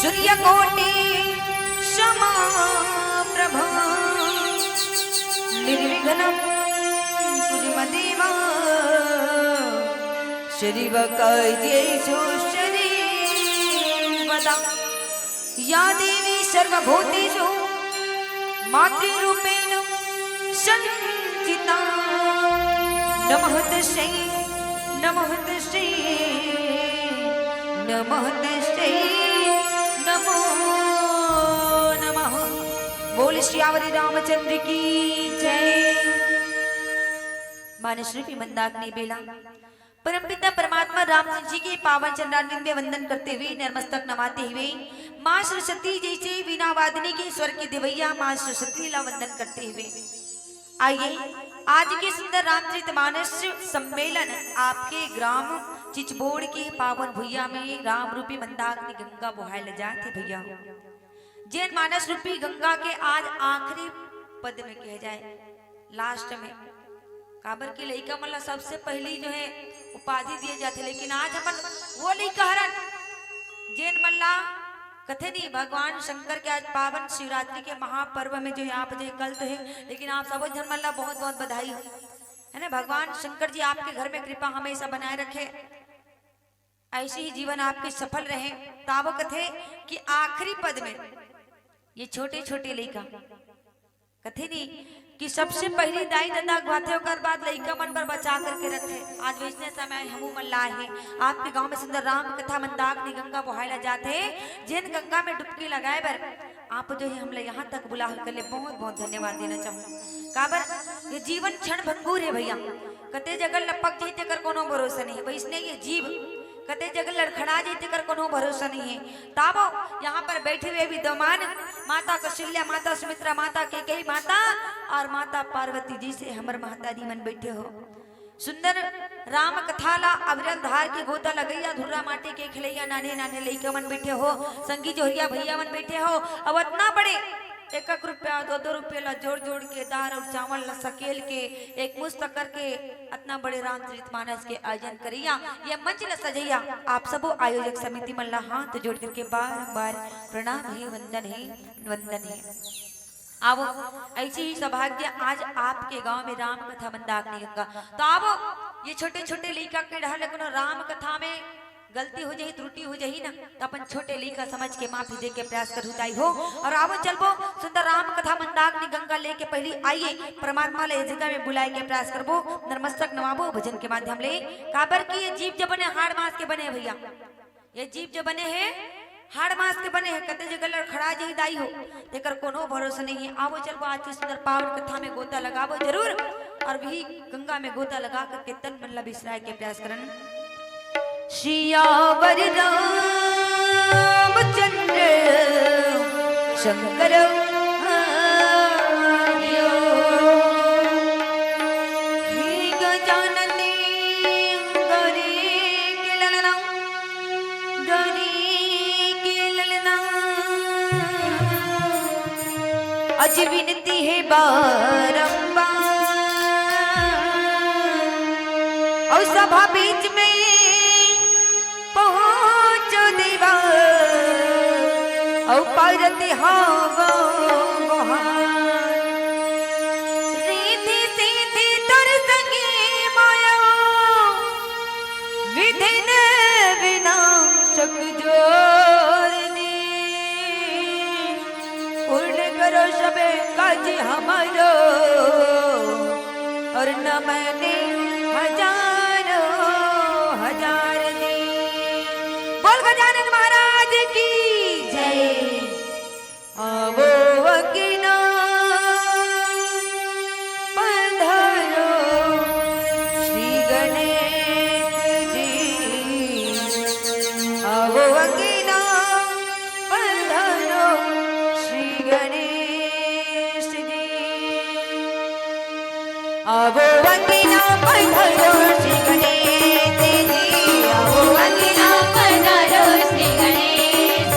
सूर्यकोटि समप्रभा निर्विघ्नं कुरु मदेव सर्वकार्येषु सर्वदा या देवी सर्वभूतेषु मातृरूपेण संस्थिता नमः तस्यै नमः तस्यै नमः तस्यै नमो नमः। बोल श्यावरी रामचंद्र की जय। मानस रूपी मंदाकिनी बेला परमपिता परमात्मा रामचंद्र जी के पावन चरणारविंद में वंदन करते हुए नतमस्तक नमाते हुए माँ सरस्वती जैसे वीणा वादनी के स्वर के देवैया माँ सरस्वती ला वंदन करते हुए आइए आज के सुंदर रामचरितमानस सम्मेलन आपके ग्राम चिचबोड़ के पावन भुइया में राम रूपी मंदाकिनी गंगा बहाए ले जाते भैया। जैन मानस रूपी गंगा के आज आखिरी पद में कह जाए लास्ट में काबर की लड़का मतलब सबसे पहली जो है उपाधि दिए जाते, लेकिन आज अपन वो लड़का हरन जैन मल्ला कथे नहीं भगवान शंकर के आज पावन शिवरात्रि के महापर्व में जो यहाँ पे जो कल तो है, लेकिन आप सब जन मल्ला बहुत बहुत बधाई हो है ना। भगवान शंकर जी आपके घर में कृपा हमेशा बनाए रखे, ऐसे ही जीवन आपके सफल रहे। ताबो कथे कि आखिरी पद में ये छोटे छोटे लड़का कथे नहीं कि सबसे पहली दाई दंदा गवाथे होकर बाद लड़का मन पर बचा करके रखे। आज वैसने समय हमू मल्ला है आपके गांव में सुंदर राम कथा मंदाकिनी गंगा बहायला जाते जिन गंगा में डुबकी लगाए बर आप जो है हम लोग यहाँ तक बुला कर ले बहुत बहुत धन्यवाद देना चाहूँ। काबर ये जीवन क्षण भंगुर है भैया, कते जगह लपक जाते कर कोनो भरोसा नहीं, वैसने ये जीव कते जगह लड़खड़ा जाते कर कोनो भरोसा नहीं है। ताबो यहाँ पर बैठे हुए विद्यमान माता कौशल्या माता सुमित्रा माता कैकेयी माता और माता पार्वती जी से हमर माता जी मन बैठे हो। सुंदर राम कथा ला अविरल धार के गोता लगैया धुर्रा माटी के खिलैया नाने नाने लइका मन बैठे हो, संगी जोहरिया भैया मन बैठे हो। अब इतना बड़े 1-1 रुपया 2-2 रुपये ला जोड़ जोड़ के दाल और चावल ला सकेल के एक मुस्त करके इतना बड़े रामचरितमानस के आयोजन करिया ये मंच ला सजैया। आप सबो आयोजक समिति मन ला हाथ जोड़ करके बार बार प्रणाम है वंदन है वंदन है। आवो ऐसी ही सौभाग्य आज आपके गांव में राम कथा मंदाकिनी गंगा। तो आवो ये छोटे छोटे लड़का के ढहल राम कथा में गलती हो जाही त्रुटि हो जाही ना तो अपन छोटे लड़का समझ के माफी दे के प्रयास कर हुताई हो। और आवो चलबो सुंदर राम कथा मंदाकिनी गंगा लेके पहली आइए परमात्मा ले जगह में बुलाए के प्रयास करबो नतमस्तक नवाबो भजन के माध्यम ले। काबर की ये जीव जो बने हाड़ मास के बने भैया, ये जीव जो बने हैं हाड़ मास के बने हैं, कते जगह लड़खड़ा जाही दाई हो तेकर कोनो भरोसा नहीं है। आवो चलबो आज की सुंदर पावन कथा में गोता लगाबो जरूर और भी गंगा में गोता लगा करके तन मन ला बिसराए के प्रयास करन। सियावर रामचंद्र शंकर अज विनती है बारंबार और सभा बीच में पहुंचो देवा और पारती रीति सीधी तर संगी माया विधिन विनाशक जोरनी पूर्ण करो सबे काज हमारो और न मैंने हजारों हजार दी। बोल गजानन महाराज की जय। आवो अकिना पधारो श्री गणेश जी, आवो अकिना पधारो श्री गणेश जी, आवो अकिना पधारो श्री गणेश जी, आवो अकिना पधारो श्री गणेश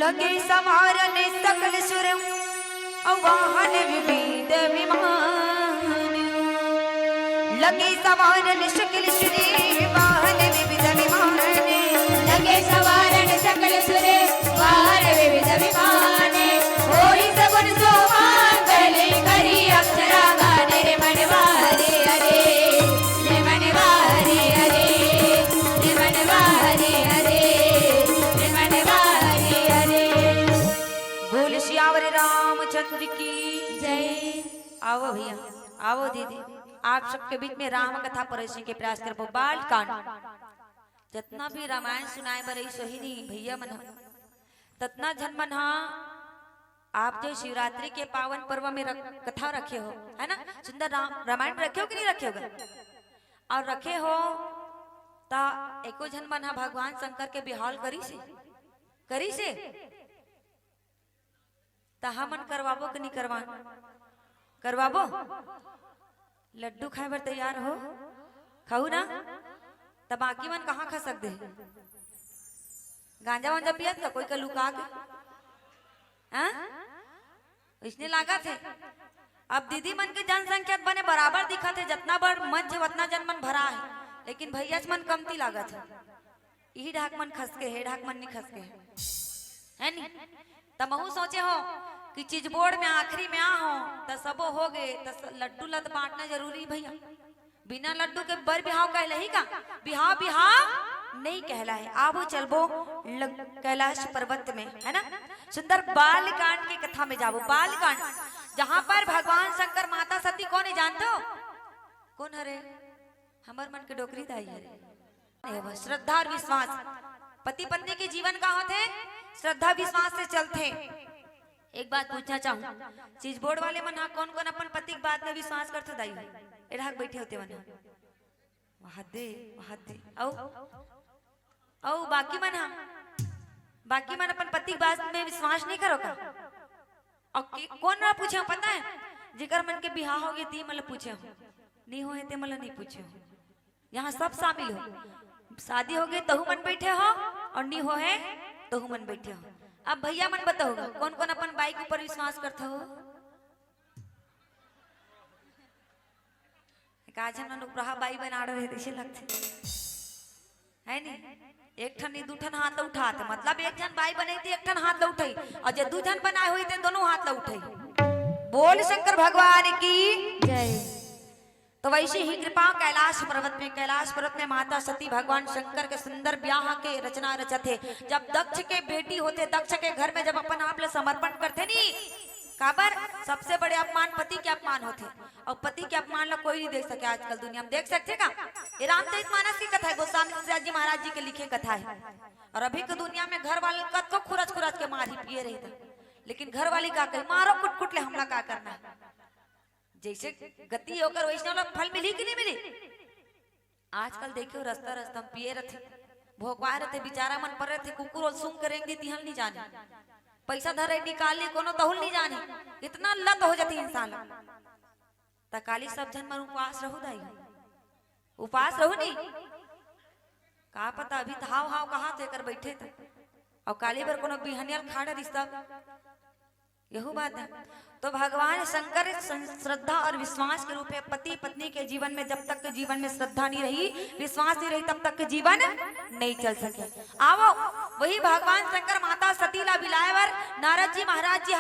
लगे संवारन सकल सुर वाहन विविध विमान लगे सवारन सकल सुर वाहन विविध विमान लगे सवारन सकल सुर वाहन विविध विमान होई सगुन सोहान गले करी अक्षरा गाने रे मनवा रे हरे रे मनवा रे हरे रे मनवा रे हरे रे मनवा रे हरे। बोल श्यावर रामचंद्र की जय। आओ भैया आओ दीदी आप सबके बीच में राम कथा परोसने के प्रयास करबो। बाल कांड जितना भी रामायण सुनाए बर सही नहीं भैया मन ततना जन मन आप जो शिवरात्रि के पावन पर्व में कथा रखे हो है ना सुंदर रामायण रखे हो कि नहीं रखे हो और रखे हो ता एको जन मन भगवान शंकर के बिहाल करी से तहा मन करवाबो कि नहीं करवाबो लड्डू खाए बर तैयार हो खाऊ ना तब बाकी मन कहाँ खा सकते गांजा वांजा पियत का कोई का लुका के इसने लागा थे अब दीदी मन के जनसंख्या बने बराबर दिखा थे जितना बड़ मन है उतना जन मन भरा है लेकिन भैया मन कमती लागा थे यही ढाक मन खस के है ढाक मन नहीं खस के है नहीं तमहू सोचे हो कि चीज बोर्ड में आखिरी में आ हो तो सबो हो गए तो लड्डू लत बांटना जरूरी भैया बिना लड्डू के बर बिहाव कहलही का बिहाव नहीं कहलाए आबो चलबो कैलाश पर्वत में है ना सुंदर बालकांड की कथा में जाबो। बालकांड जहां पर भगवान शंकर माता सती कौन है जानते हो कौन हरे हमर मन के डोकरी दाई हरे श्रद्धा और विश्वास पति पत्नी के जीवन का होते श्रद्धा विश्वास से चलते। एक बात पूछना चाहूँ चीज बोर्ड वाले मन कौन कौन अपन पति की बात में विश्वास करते दाई एढ़ाक बैठे होते मन वहादे औ बाकी मन अपन पति की बात में विश्वास नहीं करो का और कौन ना पूछे पता है जिकर मन के बिहार हो गए ती मतलब पूछे हो नहीं हो ते मतलब नहीं पूछे हो यहाँ सब शामिल हो शादी हो गई तहु मन बैठे हो और नहीं हो है तहु मन बैठे हो। अब भैया मन बताओ कौन कौन अपन बाइक ऊपर विश्वास करते हो आज हम उपराहा बाई बना रहे थे लगते है नहीं एक ठन नहीं दू ठन हाथ उठाते मतलब एक जन बाई बने थी एक ठन हाथ उठाई और जो दू जन बनाए हुए थे दोनों हाथ उठाई। बोल शंकर भगवान की जय। तो वैसे ही कृपा कैलाश पर्वत में माता सती भगवान शंकर के सुंदर ब्याह के रचना रचते। जब दक्ष के बेटी होते दक्ष के घर में जब अपन आप समर्पण करते नहीं काबर सबसे बड़े अपमान पति के अपमान होते और पति के अपमान ला कोई नहीं देख सके आजकल दुनिया में देख सकते का ये रामचरित मानस की कथा है गोस्वामी जी महाराज जी के लिखे कथा है और अभी के दुनिया में घर वाले कद को खुरच के मार ही पिए रहे थे लेकिन घर वाली का कही मारो कुट ले हमला का करना है जैसे गति होकर वैसे वाला फल मिली कि नहीं मिली। आजकल देखियो रास्ता पिए रहे भोगवा रहे बेचारा मन पर रहे कुकुर और सूंघ करेंगे तिहल नहीं जाने पैसा धरे निकाल ली कोनो तहुल नहीं जाने इतना लत हो जाती इंसान तकाली सब जन मन उपवास रहू दाई उपास रहू नहीं का पता अभी हाव कहाँ थे कर बैठे थे और काली बार कोनो बिहनियल खाड़ा रिश्ता यही बात है। तो भगवान शंकर श्रद्धा और विश्वास के रूप में पति पत्नी के जीवन में जब तक के जीवन में श्रद्धा नहीं रही विश्वास नहीं रही तब तक के जीवन नहीं चल सके। आओ वही भगवान शंकर माता सतीला बिलायवर नारद जी महाराज जी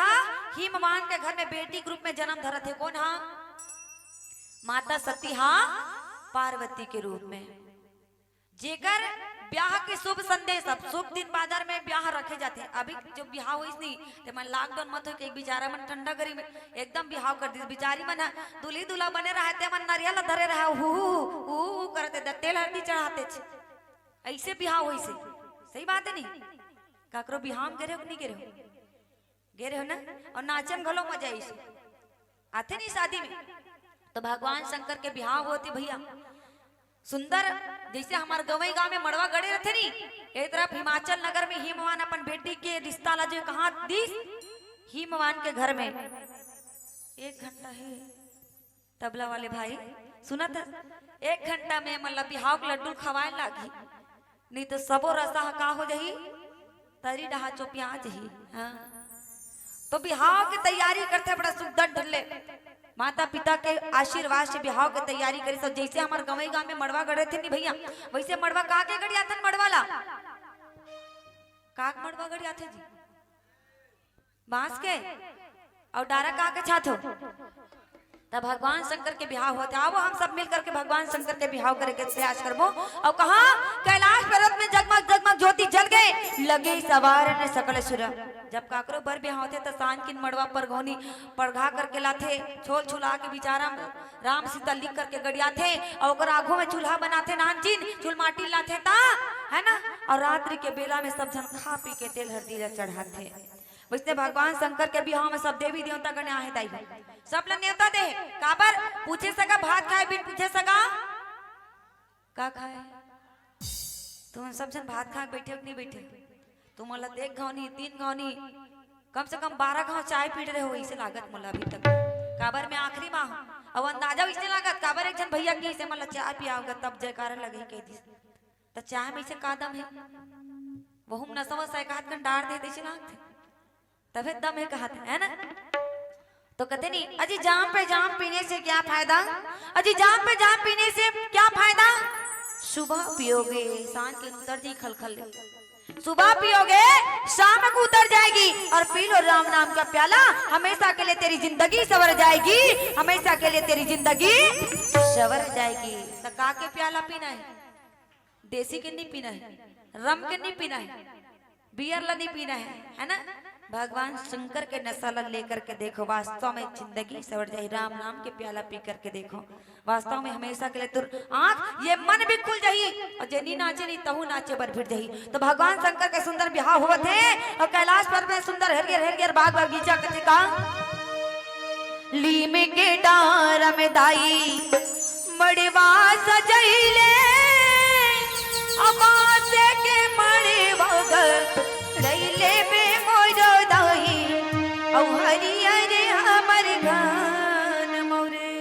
हिमवान के घर में बेटी के रूप में जन्म धरा थे। कौन माता सती पार्वती के रूप में जेकर ब्याह के शुभ संदेश अब शुभ दिन बाजार में ब्याह रखे जाते हैं। अभी जो ब्याह हुई नहीं तो मन लॉकडाउन मत हो कि एक बेचारा मन ठंडा करी में एकदम ब्याह कर दी बेचारी मन दूल्ही दूल्हा बने रहते मन नारियल धरे रहा हु करते तेल हल्दी चढ़ाते ऐसे ब्याह हुई से सही बात है नहीं काकरो बिहाम गिरे हो नहीं गिरे हो ना और नाचन घलो मजा आते नहीं शादी में। तो भगवान शंकर के बिहाव होती भैया सुंदर जैसे हमारे गवई गांव में मड़वा गड़े रहते नहीं एक तरफ हिमाचल नगर में हिमवान अपन बेटी के रिश्ता ला जो कहा दी हिमवान के घर में 1 घंटा है तबला वाले भाई सुना था 1 घंटा में मतलब बिहाव लड्डू खवाए लागी नहीं तो सबो रसा का हो जाही तरी डहा चो प्याज ही। हाँ तो बिहाव की तैयारी करते बड़ा सुंदर ढल्ले माता पिता के आशीर्वाद से बिहाव की तैयारी करे। सब जैसे हमारे गाँव में मड़वा गड़े थे नहीं भैया, वैसे मड़वा का के गड़िया था मड़वाला काक मड़वा गड़िया थे जी बांस के और डारा का के छातो तब भगवान शंकर के बिहाव होते। आओ हम सब मिल करके भगवान शंकर के बिहाव करे के प्रयास करबो। और कहा कैलाश पर्वत में जगमग जगमग ज्योति जल गए लगे सवार ने सकल सुर। जब काकरो बर बिहाव होते तो सांझ किन मड़वा पर घोनी पढ़ा करके लाथे छोल छुला के बिचारा राम सीता लिख करके गड़िया थे और आगो में चूल्हा बनाते नानचीन चूल माटी लाथे ता है ना। और रात्रि के बेला में सब जन खा पी के तेल हल्दी चढ़ाते। वैसे भगवान शंकर के बिहाव में सब देवी देवता गणे आहे ताई सब ला न्योता दे काबर पूछे सका भात खाए बिन पूछे सका का खाए। तुम सब जन भात खा बैठे नहीं बैठे तुम मला देख घावनी 3 घावनी कम से कम 12 घाव चाय पी रहे हो इसे लागत मला अभी तक काबर में आखिरी माह अब अंदाजा इसने लागत काबर एक जन भैया की से मला चाय पियाओगे तब जयकार लगे कह दी तो चाय में से का दम है बहुम नसवा सैकात कन डार दे देसी लागत तबे दम है कहते है ना। तो कहते नहीं अजी जाम पे जाम पीने से क्या फायदा, अजी जाम पे जाम पीने से क्या फायदा। सुबह पियोगे सांझ के उतर जी खलखल सुबह पियोगे शाम को उतर जाएगी और पी लो राम नाम का प्याला हमेशा के लिए तेरी जिंदगी सवर जाएगी हमेशा के लिए तेरी जिंदगी सवर जाएगी। तो का के प्याला पीना है देसी के नहीं पीना है रम के नहीं पीना है बियर ला नहीं पीना है ना। भगवान शंकर के नशा लेकर के देखो वास्तव में जिंदगी सवर जाए। राम नाम के प्याला पी करके देखो वास्तव में हमेशा के लिए तुर आंख ये मन भी खुल जाही और जेनी नाचे नहीं तहु नाचे बर फिर जाही। तो भगवान शंकर के सुंदर बिहाव हुआ थे और कैलाश पर्वत में सुंदर हरियर हरियर बाग बगीचा कथे का लीमे के डार में दाई मड़वा सजैले अमासे के मड़वा रैले में मोरो दाई औ हरियर हमर गान मोरे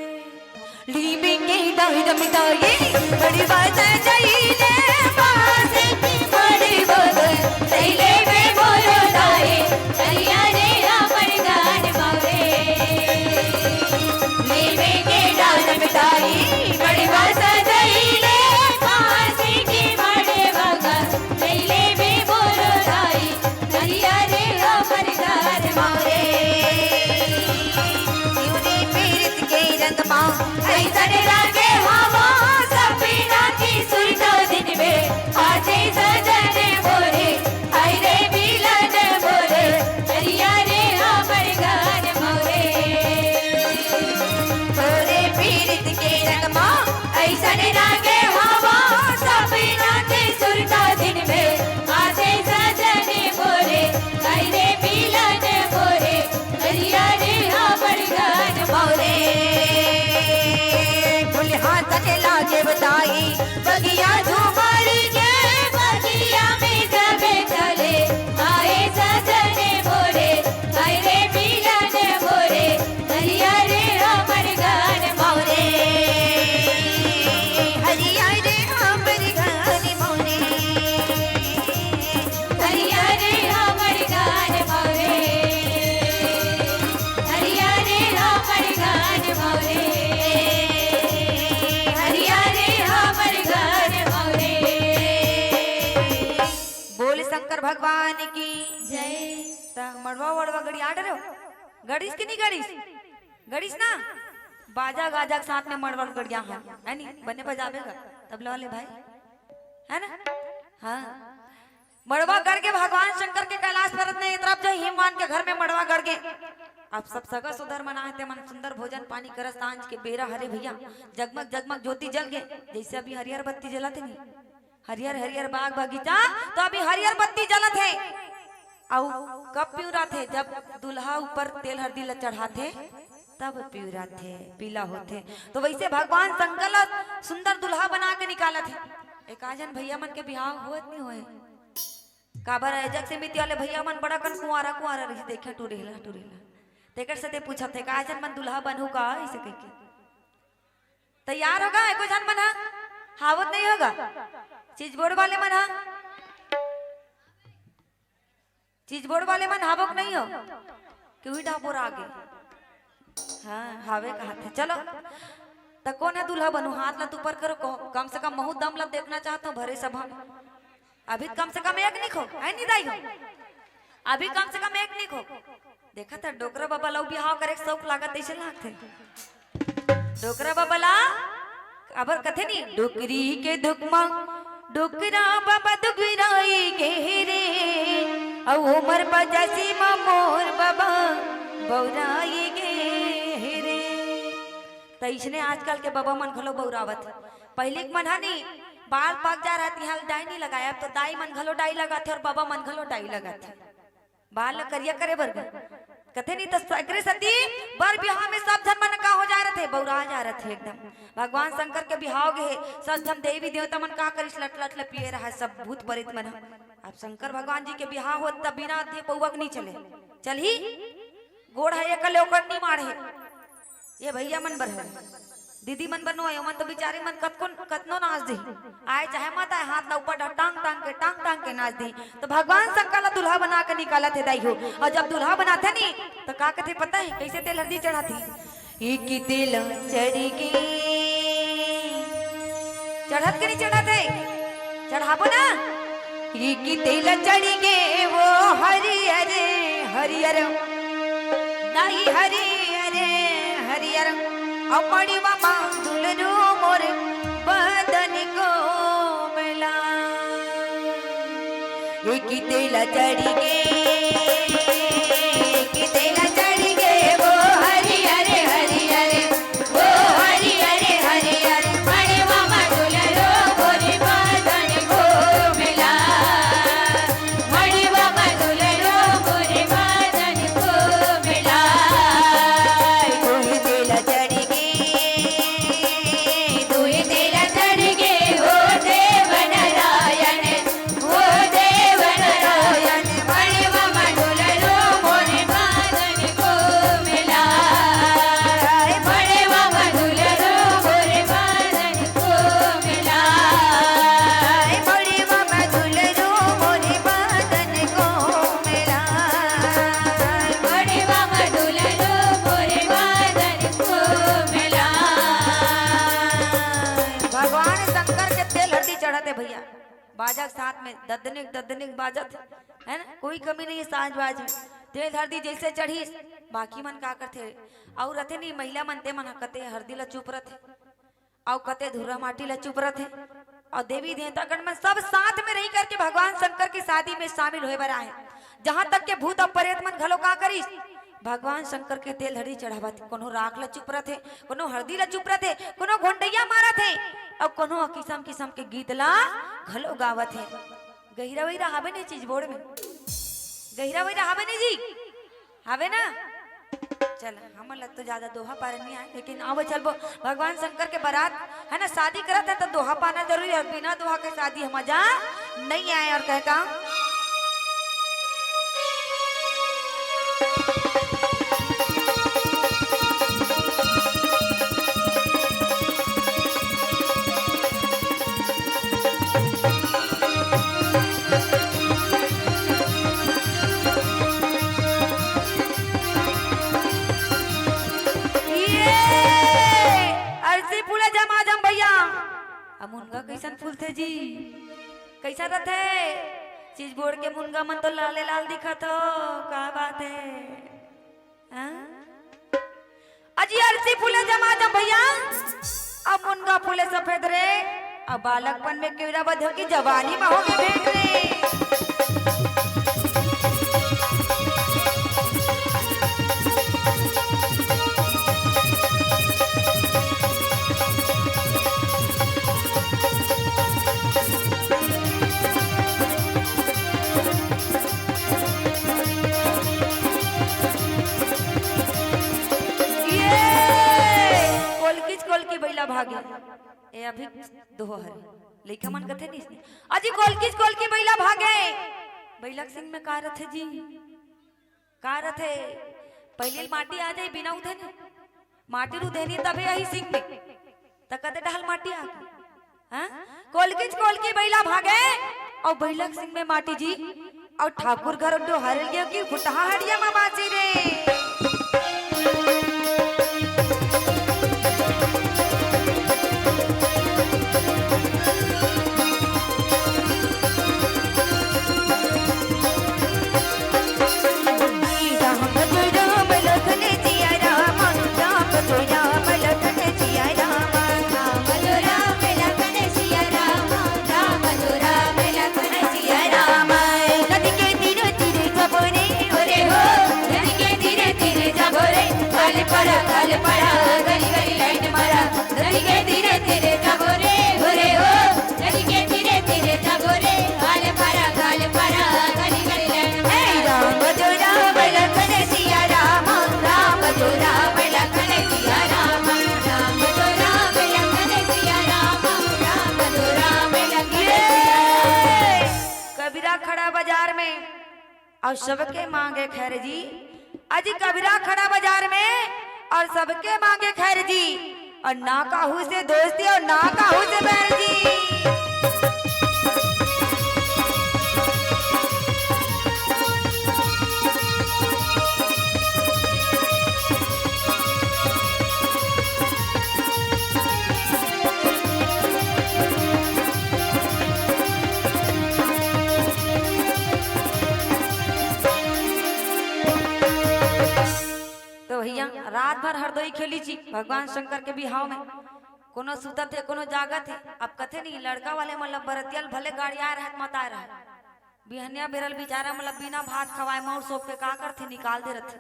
लीमे के डार में दाई मड़वा सजैले अमासे के मड़वा रैले में मोरो दाई हरियर हमर गान मोरे लीमे के डार में दाई मड़वा सजैले अमासे के मड़वा रैले में मोरो दाई हरियर हमर गान मोरे शिवने पीरित के रंग पा ऐसन रागे हवा सपना की सुरता दिन में आजे सजन मोरे हरे मिलन मोरे हरियर हमर गान मोरे तोरे पीरित के रंग पा ऐसन रागे हवा सपना की सुरता दिन में आजे सजन मोरे हरे मिलन मोरे हरियर हमर गान मोरे दुल्हा तने लागे बताई बगिया झूमर के बगिया में जब चले आए सजन मोरे हरे मिलन मोरे हरियर हमर गान मोरे हरियर हमर गान मोरे हरियर हमर गान मोरे हरियर हमर गान मोरे हरियर हमर गान मोरे। बोल शंकर भगवान की जय। मड़वा वड़वा गड़ी आ रहे हो गड़ीस की नहीं गड़ीस गड़ीस ना बाजा गाजा के साथ में मड़वा गड़िया है नहीं बने बजावेगा तब लो ले भाई है ना। हाँ मड़वा गढ़ के भगवान शंकर के कैलाश पर्वत ने तरफ जो हिमवान के घर में मड़वा गढ़ के अब सब सगा सुधर मनाते मन सुंदर भोजन पानी कर सांझ के बेरा हरे भैया जगमग जगमग ज्योति जल गए जैसे अभी हरियर बत्ती जलते नहीं हरियर हरियर बाग बगीचा तो अभी हरियर बत्ती जलत है। और कब पिउरा थे जब दुल्हा ऊपर तेल हल्दी ला चढ़ाते तब पिउरा थे पीला होते। तो वैसे भगवान शंकर सुंदर दुल्हा बना के निकाला थे। एक आजन भैया मन के बिहाव होत नहीं होए काबर जग से मिट्टी वाले भैया मन बड़ा कन कुआरा कुआरा रही देखे टूरेला टूरेला तेकर से ते पूछा थे काजन मन दुल्हा बनू का ऐसे कह के तैयार होगा एको जन मन हावत नहीं होगा चीज बोर्ड वाले मन चीज बोर्ड वाले मन हावक नहीं हो क्यों ढापोर आगे। हाँ हावे कहा थे चलो तो कौन है दूल्हा बनू हाथ लत ऊपर करो कम से कम महू दम लब देखना चाहता हूँ भरे सभा में। अभी कम से कम एक नहीं खो है नहीं दाई हो अभी कम से कम एक नहीं खो देखा था डोकरा बाबा लो बिहाव करे शौक लागत ऐसे लागते डोकरा बाबा ला अबर कथे नहीं डोकरी के दुखमा डोकरा बाबा दुखराई घेरे औ उमर बजासी मोर बाबा बौराई घेरे तैसने आजकल के बाबा मन घलो बौरावत पहले के मन हनी बाल पक जा रहा तिहाल डाई नहीं लगाया अब तो दाई मन घलो डाई लगाते और बाबा मन घलो डाई लगाते बाल करिया करे बर कथे नहीं तो सकरे सती बर बिहाव में सब धन मन का हो जा रहे थे बौरा जा रहे थे एकदम भगवान शंकर के बिहाव गे सब धन देवी देवता मन का करिस लट लट पिए रहा सब भूत प्रेत मन अब शंकर भगवान जी के बिहाव हो तब बिना दे पौवक नहीं चले चल ही गोड़ है एकले ओकर नहीं मारे ये भैया मन बर है दीदी मन बनो आयो मन तो बेचारे मन कतनो नाच दी आए चाहे मत आए हाथ ना ऊपर टांग टांग के नाच दी तो भगवान शंकर ला दूल्हा बना के निकाला थे दाई हो और जब दूल्हा बनाते नहीं तो का कहते पता है कैसे तेल हल्दी चढ़ाती एक तेल चढ़ी के चढ़त के नहीं चढ़ाते चढ़ाबो ना एक तेल चढ़ी के वो हरियर हरियर दाई हरियर हरियर अपनी मामा दुलरू मोर बदन को मिला एक तेला चढ़ी गे एक तेला चढ़ी गे वो हरियर हरियर वो हरियर हरियर अपनी मामा दुलरू मोर बदन को मिला अपनी मामा दुलरू मोर बदन को मिला कोई तेला चढ़ी भैया बाजा साथ में ददनिक बाजत है ना कोई कमी नहीं है साज बाज में तेल हल्दी जैसे चढ़ी बाकी मन का करते और रहते नहीं महिला मनते मन कते हल्दी ला चुप रहते और कते धुरा माटी ला चुप रहते और देवी देवता गण में सब साथ में रही करके भगवान शंकर की शादी में शामिल होए बर आए जहाँ तक के भूत और प्रेत मन घलो का करी भगवान शंकर के तेल हरी चढ़ावा थे कोनो राख ला चुप रहे कोनो हल्दी ला चुप रहे कोनो घोंटैया मारा थे और कोनो किस्म किस्म के गीत ला घलो गावत है गहिरा वहीरा हावे ने चीज बोर्ड में गहिरा वहीरा हावे ने जी हावे ना चल हम लग तो ज्यादा दोहा पार नहीं आए लेकिन अब चल भगवान शंकर के बारात है ना शादी करत है तो दोहा पाना जरूरी है बिना दोहा के शादी मजा नहीं आए और कह का मुनगा कैसन फूल थे जी कैसा रहते चीज बोर्ड के मुनगा मन तो लाले लाल दिखा तो का बात है अजी अलसी फूले जमा जम भैया अब मुनगा फूले सफेद रे अब बालकपन में कीड़ा बधो की जवानी में हो गए भेंट रे भागे ए अभी दोहर लइका मन कथे नहीं अजी कोल की बैला भागे बैलक सिंह में का रथे जी का रथे पहले माटी आ जाए बिना उधे माटी रू देनी तबे आई सिंह में त कते डहल माटी आ हां कोल की बैला भागे और बैलक सिंह में माटी जी और ठाकुर घर डो हर लियो की फुटहा हड़िया में बाजी रे। कबीरा खड़ा बाजार में और सबके मांगे खैर जी। अजी कबीरा खड़ा बाजार में और सबके मांगे खैर जी, और ना काहू से दोस्ती और ना काहू से बैर जी। तो भैया रात भर हरदोई खेली छी भगवान शंकर के बिहाव में। कोनो सुतत है कोनो जागत है। अब कथे नहीं लड़का वाले मतलब बरतियल भले गाड़ी आ रहा मत आ रहा है, बिहनिया बेरल बेचारा मतलब बिना भात खवाए मौर सोप के का करथे निकाल दे रथे।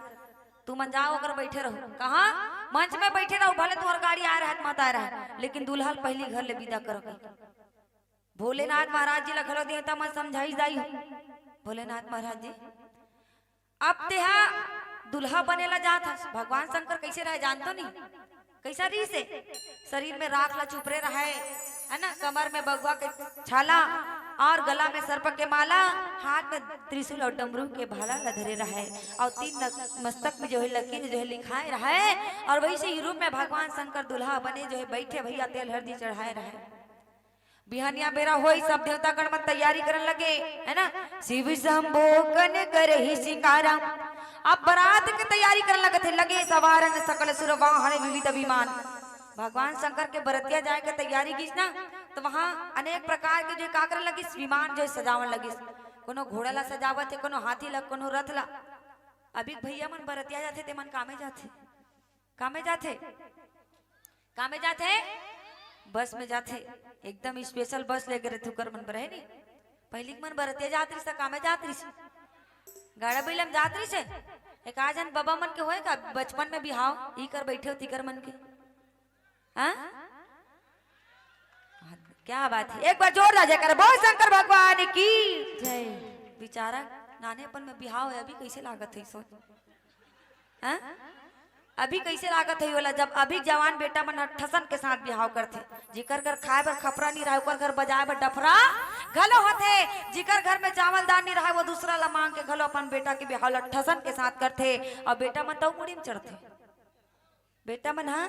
तू मन जाओ अगर बैठे रहो कहा मंच में बैठे रहो, भले तुम्हार गाड़ी आ रहा है मत आ रहा है, लेकिन दुल्हन पहली घर ले विदा करो। भोलेनाथ महाराज जी लखलो देवता मन समझाई जाई। भोलेनाथ महाराज जी अब तेहा दुल्हा बनेला जात हस। भगवान शंकर कैसे रहे जानतो नहीं, कैसा रही से शरीर में राख ला चुपरे रहे है ना, कमर में बगुआ के छाला और गला में सर्प के माला, हाथ में त्रिशूल और डमरू के भाला लधरे रहे और तीन मस्तक में जो है लकीर जो है लिखाए रहे। और वैसे ही रूप में भगवान शंकर दुल्हा बने जो है बैठे भैया तेल हल्दी चढ़ाए रहे। बिहनिया बेरा होई सब देवता गण में तैयारी करने लगे है ना। शिव शंभो कन करहि शिकारा, अब बारात की तैयारी करने लगे थे। लगे सवारन सकल सुर वाहन विविध विमान। भगवान शंकर के बरतिया जाए के तैयारी की ना, तो वहाँ अनेक प्रकार के जो का करने लगी विमान जो सजावन लगी। कोनो घोड़ा ला सजावत है, कोनो हाथी ला, कोनो रथ ला। अभी भैया मन बरतिया जाते ते मन कामे जाते, कामे जाते, कामे जाते बस में जाते। एकदम स्पेशल बस लेके रहते कर मन बरहे नहीं। पहली मन बरतिया जात्री से कामे जात्री से गाड़ा बिलम जात्री से। एक आजन बाबा मन के होए का बचपन में बिहाव ई कर बैठे हो तीकर मन के। हाँ क्या बात है, एक बार जोरदार जयकार बोल शंकर भगवान की जय। बेचारा नानेपन में बिहाव है, अभी कैसे लागत है सोच। हाँ अभी कैसे लागत है वाला, जब अभी जवान बेटा मन ठसन के साथ बिहाव करते। जिकर घर खाए बर खपरा नहीं रहा, ओकर घर बजाए बर डफरा घलो होते। जिकर घर में चावल दाल नहीं रहा, वो दूसरा ला मांग के घलो अपन बेटा के बिहाव ला ठसन के साथ करते। और बेटा मन तो मुड़ी में चढ़ते, बेटा मन हाँ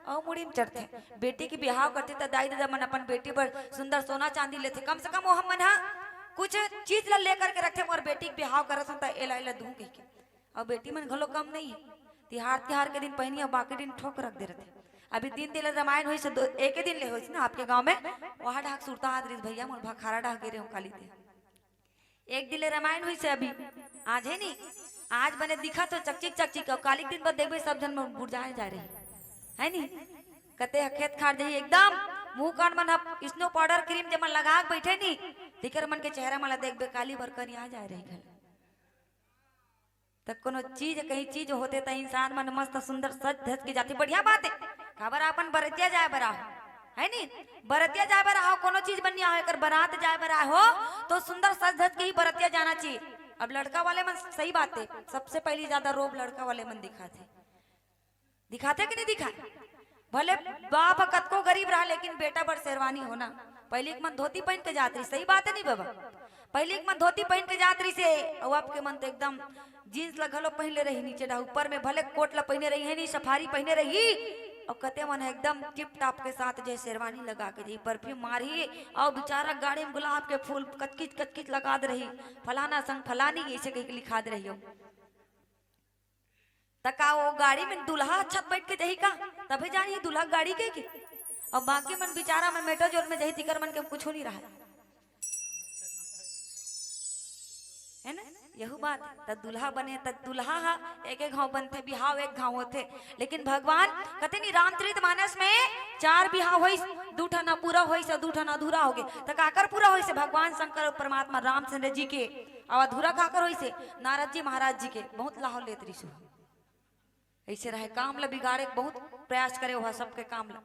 और मुड़ी में चढ़ते। बेटी की बिहाव करते तो दाई दादा मन अपन बेटी पर सुंदर सोना चांदी लेते। कम से कम वो हम मन हाँ कुछ चीज ला लेकर के रखे, और बेटी के बिहाव करत तो एला एला दूं कह के। और बेटी मन घलो कम नहीं है, तिहार के दिन पहनी और बाकी दिन ठोक रख दे रहे थे। अभी 3 दिन रामायण हुई से एक ही दिन ले हुई ना आपके गांव में। वहां ढाक सुरता हाथ भैया मोर भाखारा ढाक गिरे हूँ खाली थे। एक दिन रामायण हुई से अभी आज है नहीं, आज बने दिखा तो चकचिक चकचिक। काली दिन बाद देखबे सब जन में बुझाए जा रही है नहीं। कते खेत खाड़ जाइए एकदम मुंह कान मन स्नो पाउडर क्रीम जब लगा बैठे नहीं, तिकर मन के चेहरा मला देखबे काली बरकर यहाँ जा रही है। तब कोनो चीज कहीं चीज होते तो इंसान मन मस्त सुंदर सज धज के जाती। बढ़िया बात है, खबर अपन बरतिया जाए बरा है नी, बरतिया जाए बरा हो कोनो चीज बनिया हो, कर बारात जाए बरा हो तो सुंदर सज धज के ही बरतिया जाना चाहिए। अब लड़का वाले मन सही बात है, सबसे पहली ज्यादा रोब लड़का वाले मन दिखाते, दिखाते कि नहीं दिखाए। भले बाप कतको गरीब रहा, लेकिन बेटा पर शेरवानी होना। पहले एक मन धोती पहन के जात रही, सही बात है नहीं बाबा। पहले एक मन धोती पहन के जात रही से, और आपके मन तो एकदम जीन्स लगलो पहले रही नीचे डा, ऊपर में भले कोट ला पहने रही है नहीं, सफारी पहने रही, और कते मन एकदम टिप टाप के साथ जैसे शेरवानी लगा के जी परफ्यूम मारी और बेचारा गाड़ी में गुलाब के फूल कचकिच कचकिच लगा दे रही फलाना संग फलानी ऐसे कहीं लिखा दे रही हो तका वो गाड़ी में दूल्हा छत बैठ के जही का तभी जानी दूल्हा गाड़ी के और बाकी मन बेचारा मन मेटो जोर में जही तिकर मन के कुछ हो नहीं रहा है ना यही बात त दूल्हा बने त दूल्हा हा एक एक घाव बनते बिहाव एक घाव होते लेकिन भगवान कहते नहीं रामचरितमानस में 4 बिहाव होइस 2 ठन पूरा होइस 2 ठन अधूरा हो गए त काकर पूरा होइस भगवान शंकर परमात्मा रामचंद्र जी के और अधूरा काकर होइस नारद जी महाराज जी के बहुत लाहौल लेत रिसु ऐसे रहे काम ला बिगाड़े बहुत प्रयास करे वह सबके काम ला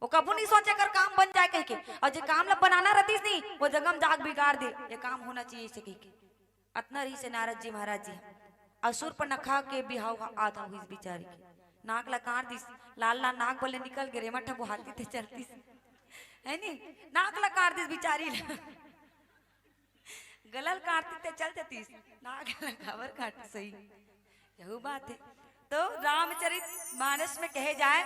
वो कबू नहीं सोचे कर काम बन जाए कह के और जो काम ला बनाना रहती नहीं वो जगम जाग बिगाड़ दे ये काम होना चाहिए ऐसे कह के अतना रही से नारद जी महाराज जी असुर पर नखा के बिहाव आधा हुई बिचारी नाक ला काट दिस लाल लाल नाक बोले निकल गिरे मठा बुहाती थे चलती है नी नाक ला काट दिस बिचारी गलल काटती थे चल जाती नाक ला खबर काट सही यही बात है तो रामचरित मानस में कहे जाए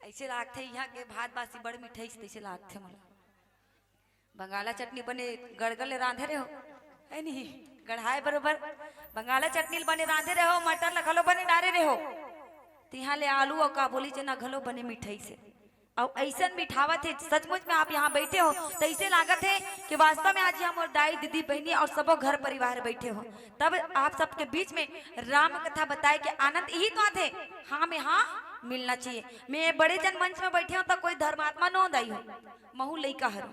ऐसे लागते यहाँ के भात बासी बड़ मिठाई ऐसे लागते मला बंगाला चटनी बने गड़गले रांधे रहे हो है नहीं गढ़ाए बरोबर बंगाला चटनी बने रांधे रहे हो मटर ला घलो बने डारे रहे हो तो यहाँ ले आलू और काबुली चना घलो बने मिठाई से और ऐसा मिठावत है सचमुच में आप यहाँ बैठे हो तो ऐसे लागत है कि वास्तव में आज हम और दाई दीदी बहनी और सबो घर परिवार बैठे हो तब आप सबके बीच में राम कथा बताए कि आनंद यही तो आते हाँ में हाँ मिलना चाहिए मैं बड़े जन मंच में बैठे हूँ तो कोई धर्मात्मा न दाई हो महू लइका हरो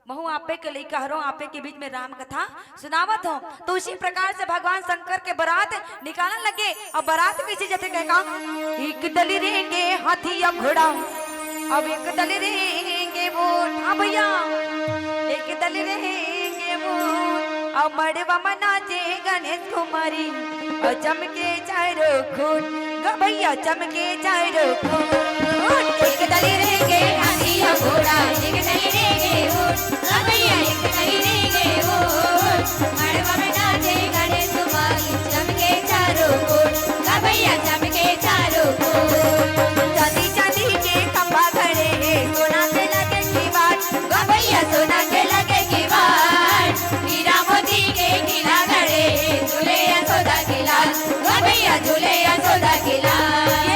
महू आपे के लइका हरो आपे के बीच में राम कथा सुनावत हो तो उसी प्रकार से भगवान शंकर के बारात निकालने लगे और बारात पीछे जैसे कहेगा एक दली रेंगे हाथी या घोड़ा अब एक दल रहेंगे वो हाँ भैया एक दल रहेंगे वो अब मड़वा मनाचे गणेश कुमारी और चमके चारों खून भैया चमके चारों खून एक दली रहेंगे हाथी या घोड़ा एक दली रहेंगे ऊंट भैया एक दली रहेंगे ऊंट मड़वा में नाचे गणेश कुमारी चमके चारों खून भैया चमके चारों खून चांदी चांदी के खंभा खड़े सोना से लगे किवाड़ भैया सोना के लगे किवाड़ हीरा मोती के किला गड़े झूले यशोदा की लाल भैया झूले यशोदा की लाल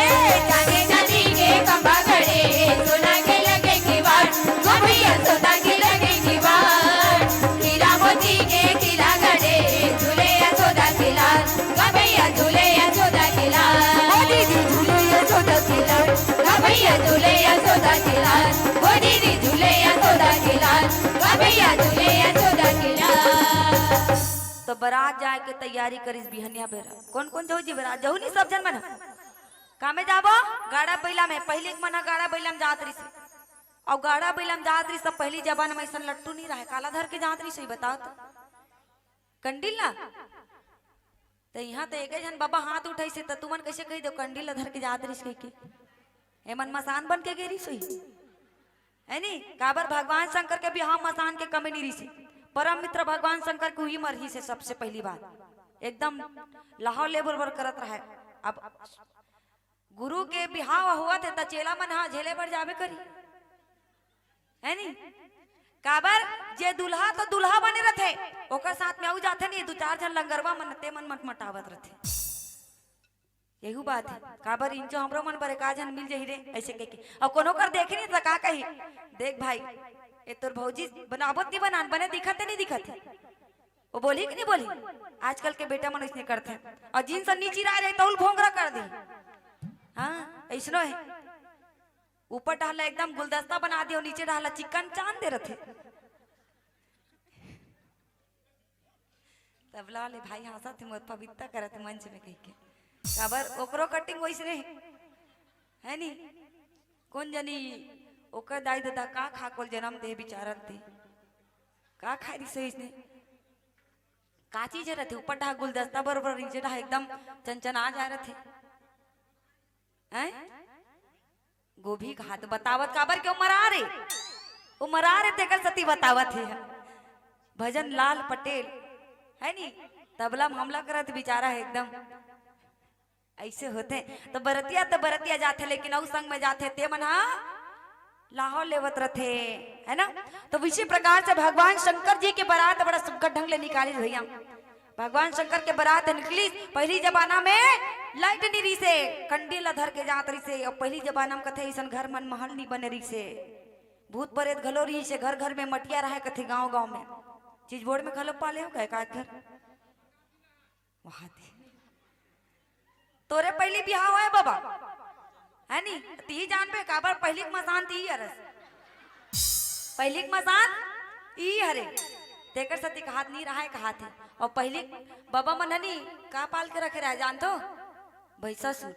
चांदी चांदी के खंभा खड़े सोना के लगे किवाड़ भैया सोना के लगे किवाड़ हीरा मोती के किला गड़े झूले यशोदा की लाल भैया झूले यशोदा की लाल दीदी झूले यशोदा की लाल भैया झूले यशोदा की लाल वो दीदी झूले यशोदा की लाल भैया झूले यशोदा की लाल तो बारात जाए के तैयारी करिस बिहनिया बेरा कौन कौन जाऊ जी बारात जाऊ नहीं सब जन मन कामे जाबो गाड़ा बैला में पहले मना गाड़ा बैला में जात रही और गाड़ा बैला में जात रही सब पहली जबान में ऐसा लट्टू नहीं रहा काला धर के जात रही सही बताओ तो कंडील ना तो यहाँ तो एक जन बाबा हाथ उठाई से तो तुमन कैसे कही दो कंडील धर के जात रही के एमन मसान बन के गेरी सही है नी काबर भगवान शंकर के भी हम मसान के कमी नहीं रही परम मित्र भगवान शंकर को ही मरही से सबसे पहली बात एकदम लाहौर लेबर बर करत रहा है अब गुरु के बिहाव हुआ थे त चेला मन हाँ झेले पर जावे करी है नी काबर जे दुल्हा तो दुल्हा बने रहते ओकर साथ में आऊ जाते नहीं 2-4 जन लंगरवा मनते मन मटमटावत रहते यही बात है काबर इंचो हमरो मन पर का जन मिल जाही रे ऐसे कह के और कोनो कर देखे नहीं त का कही देख भाई ए तोर भौजी बनावत नहीं बनान बने दिखते नहीं दिखते वो बोली कि नहीं बोली आजकल के बेटा मन इसने करते और जींस नीचे रह रहे तौल भोंगरा कर दी हाँ ऐसनो है ऊपर डाला एकदम गुलदस्ता बना दियो नीचे डाला चिकन चांद दे रहे तब ले भाई हंसा थे मोर पवित्रता करत मंच में कह के काबर ओकरो कटिंग वैसे नहीं है नी कौन जनी ओकर दाई दादा का खा कोल जन्म दे बिचारन थे का खाई दी सही इसने का चीज रहते ऊपर ढा गुलदस्ता बरोबर नीचे ढा एकदम चंचना जा रहे थे हैं गोभी घात बतावत काबर क्यों मरा रे तेकर सती बतावत है भजन लाल पटेल है नी तबला में हमला करत बेचारा है एकदम ऐसे होते। तो बरतिया जाते, लेकिन उस संग में जाते ते मन लाहौर लेवत रथे, है ना। तो इसी प्रकार से भगवान शंकर जी के बारात बड़ा सुग्घर ढंग ले निकाली भैया। भगवान शंकर के बारात निकली पहली जमाना में लाइट नहीं रही से, कंडील धर के जात रही से। और पहली जमाना में कथे ऐसा घर मन महल नहीं बने रही से, भूत प्रेत घलो रही से, घर घर में मटिया रहे कथे, गांव गांव में चीज बोर्ड में घलो पाले हो गए का घर वहां तोरे पहली बिहाव है बाबा, है नी। ती जान पे काबर पहली मसान ती अरस, पहली मसान ई हरे तेकर सती कहात नहीं रहा है कहा थे। और पहली बाबा मन हनी का पाल के रखे रहा जान तो भैंसासुर,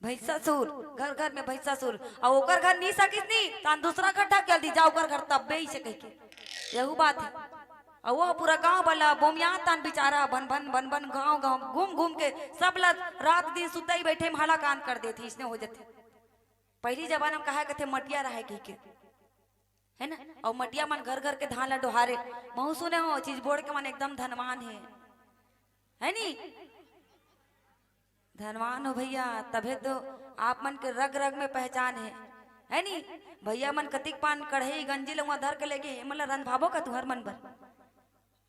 भैंसासुर घर घर में भैंसासुर। और ओकर घर नहीं सकिस नहीं तान दूसरा घर ढक जल्दी जाओ ओकर घर तब बे से कह के यही बात है। और वो पूरा गांव वाला बोमिया तान बेचारा बन बन गांव गांव घूम घूम के सब लग रात दिन सुता ही बैठे माला कान कर देते, इसने हो जाते। पहली जमाना में कहा कहते मटिया रहा के है ना। और मटिया मन घर घर के धान ला डोहारे महू सुने हो चीज बोड़ के मन एकदम धनवान है नी, धनवान हो भैया। तभे तो आप मन के रग रग में पहचान है नी। भैया मन कतिक पान कढ़ई गंजी लुआ धर के लेके मतलब रंध भावो का तुहर मन बर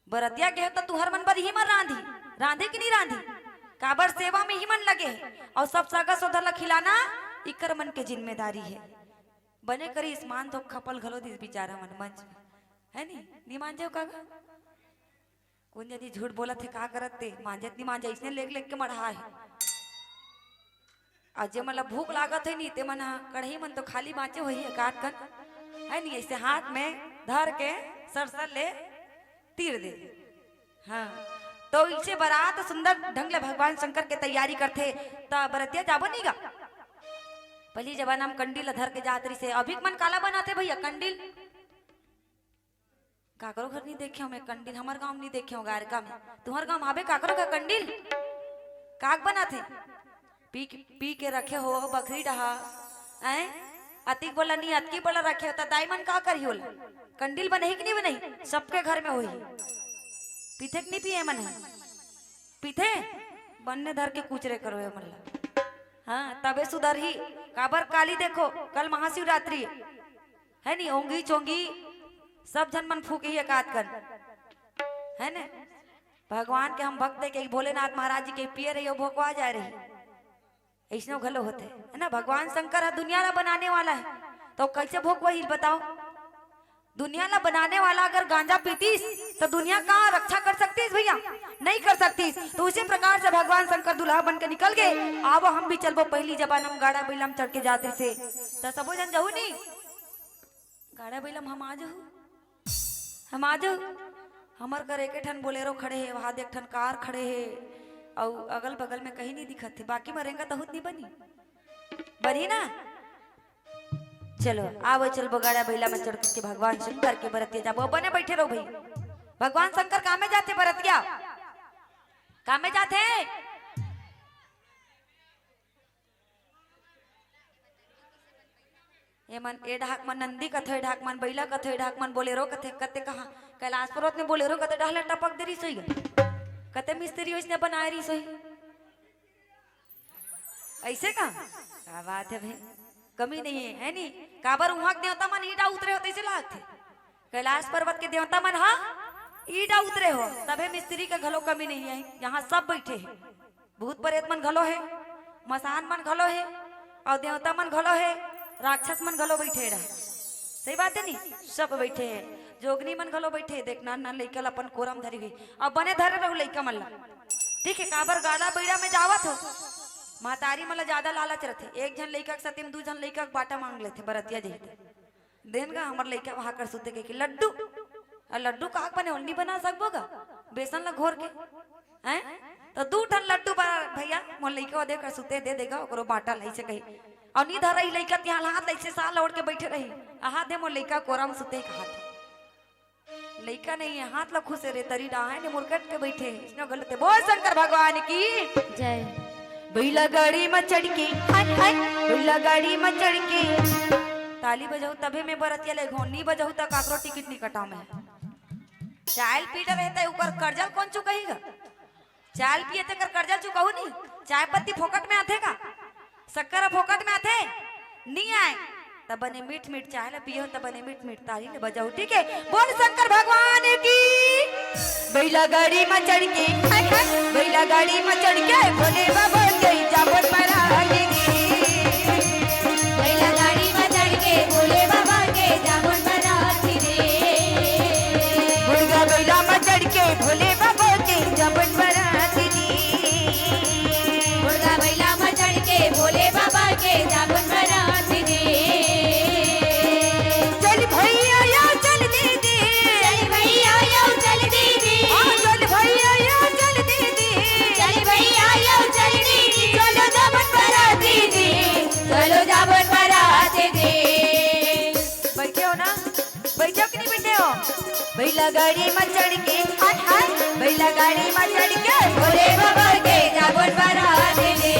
बरतिया के तो तुहर मन बर ही मन रांधी कि नहीं रांधी, काबर सेवा में ही मन लगे है। और सब सगा सोधर ला खिलाना इकर मन के जिम्मेदारी है। बने करी स्मान तो खपल घलो दिस बेचारा मन मंच में है नी मान जाओ कागा कौन यदि झूठ बोला थे का करत ते मांजत नहीं मांजा इसने लेक लेक के मढ़ा है। आज जे मतलब भूख लागत है नी ते मन कढ़ई मन तो खाली बाँचे हुई है काट कर है नी, ऐसे हाथ में धर के सरसर ले तीर दे। हाँ तो इसे बारात सुंदर ढंग ले भगवान शंकर के तैयारी करते ता बरतिया जाबो नहीं गा। पहली जमाना में कंडील धर के जातरी से अभी मन काला बनाते भैया कंडील काकरो घर नहीं देखे मैं कंडील, हमार गांव नहीं देखे गारका में, तुम्हार गांव आवे काकरो का कंडील काक बनाते पी के रखे हो बकरी डहा ऐ अतिक बोला नहीं अतकी बोला रखे होता दाई मन का करी होला कंडील बने कि नहीं बने सबके घर में होई पीथे कि नहीं पिए मन पीथे बनने धर के कुचरे करो है मतलब। हाँ तबे सुधर ही काबर काली देखो कल महाशिवरात्रि है नी, ओंगी चोंगी सब जन मन फूके ही एकात कर है ना। भगवान के हम भक्त के भोलेनाथ महाराज जी के पिए रही भोकवा जा रही ऐसनो घलो होते है ना। भगवान शंकर है दुनिया ला बनाने वाला है तो कैसे भोग वही बताओ। दुनिया ला बनाने वाला अगर गांजा पीतीस तो दुनिया कहाँ रक्षा कर सकतीस भैया, नहीं कर सकतीस। तो उसी प्रकार से भगवान शंकर दुल्हा बन के निकल गए। आओ हम भी चलबो पहली जबान हम गाड़ा बैलम चढ़ के जाते से तो सबो जन जाऊ नहीं गाड़ा बैलम हम आ जाऊ हमार घर एक ठन बोलेरो खड़े है वहां देख ठन कार खड़े है और अगल बगल में कहीं नहीं दिखत थे बाकी मरेंगा तो नहीं बनी ना। चलो आओ चल बगाड़ा बैला में चढ़ के भगवान शंकर के बरतिया जाबो बने बैठे रहो भाई। भगवान शंकर काम में जाते बरतिया काम में जाते ये मन ए ढाक मन नंदी कथे ढाक मन बैला कथे ढाक मन बोलेरो कथे कते कहाँ कैलाश पर्वत में बोलेरो कते डाहला टपक देरी सोई कते मिस्त्री उसने बनाए रही सोई ऐसे का क्या बात है भाई कमी नहीं है नी। काबर वहां देवता मन ईडा उतरे होते से लागते कैलाश पर्वत के देवता मन हाँ ईडा उतरे हो तबे मिस्त्री का घलो कमी नहीं है। यहाँ सब बैठे हैं भूत प्रेत मन घलो है मसान मन घलो है और देवता मन घलो है राक्षस मन घलो बैठे रहा सही बात है नी सब बैठे है जोगनी मन घलो बैठे देखना ना लइका अपन कोरम धरी गई अब बने धरे रहो लइका मन ला ठीक है। काबर गाड़ा बैड़ा में जावत हो महतारी मतलब ज्यादा लालच रहते एक जन लइका के सतीम दू जन लइका के बाटा मांग लेते बरतिया जैते देन का हमार लइका वहां कर सुते के लड्डू और लड्डू का बने ओल्नी बना सकबो गा बेसन ला घोर के हैं तो दू ठन लड्डू भैया मोर लइका दे कर सुते दे देगा ओकरो बाटा लई से कही और नी धरई लइका तिहा हाथ लई से साल ओढ़ के बैठे रही हाथ दे मोर लइका कोरम सुते के हाथ लइका नहीं है हाथ ला खुसे रे तरी डा है ने मुरकट के बैठे इसने गलत बोल शंकर भगवान की जय। बैला गाड़ी में चढ़ के बैला गाड़ी में चढ़ के ताली बजाऊ तबे में बरतिया ले घोनी बजाऊ तक काकरो टिकट नहीं कटा में चाय पीट रहता ऊपर कर्जा कौन चुकाईगा? चाय पिए तो कर कर्जा चुकाऊ नहीं। चाय पत्ती फोकट में आथे का? शक्कर फोकट में आथे नहीं आए तब बने मीठ मीठ चाय ला पियो तब बने मीठ मीठ ताली ले बजाओ। ठीक है, बोल शंकर भगवान की। बैला गाड़ी में चढ़ के बैला गाड़ी में चढ़ के भोले बाबा के जाबत मरा बैला गाड़ी में चढ़ के भोले बाबा के जामुन बनाती रे। मुर्गा बैला में चढ़ के भोले बाबा के जाबत मराती मुर्गा बैला में चढ़ के भोले बाबा के जामुन बनाती रे। चल भैया या चल दीदी, चल भैया यो चल दीदी, चल भैया या चल दीदी, चल भैया यो चल दीदी, चलो जामुन बनाती रे, चलो जामुन बनाती रे। बैठे हो ना? बैठे हो कि नहीं बैठे हो? बैला गाड़ी में चढ़ के बैला गाड़ी में चढ़ के भोले बाबा के जामुन बनाती रे।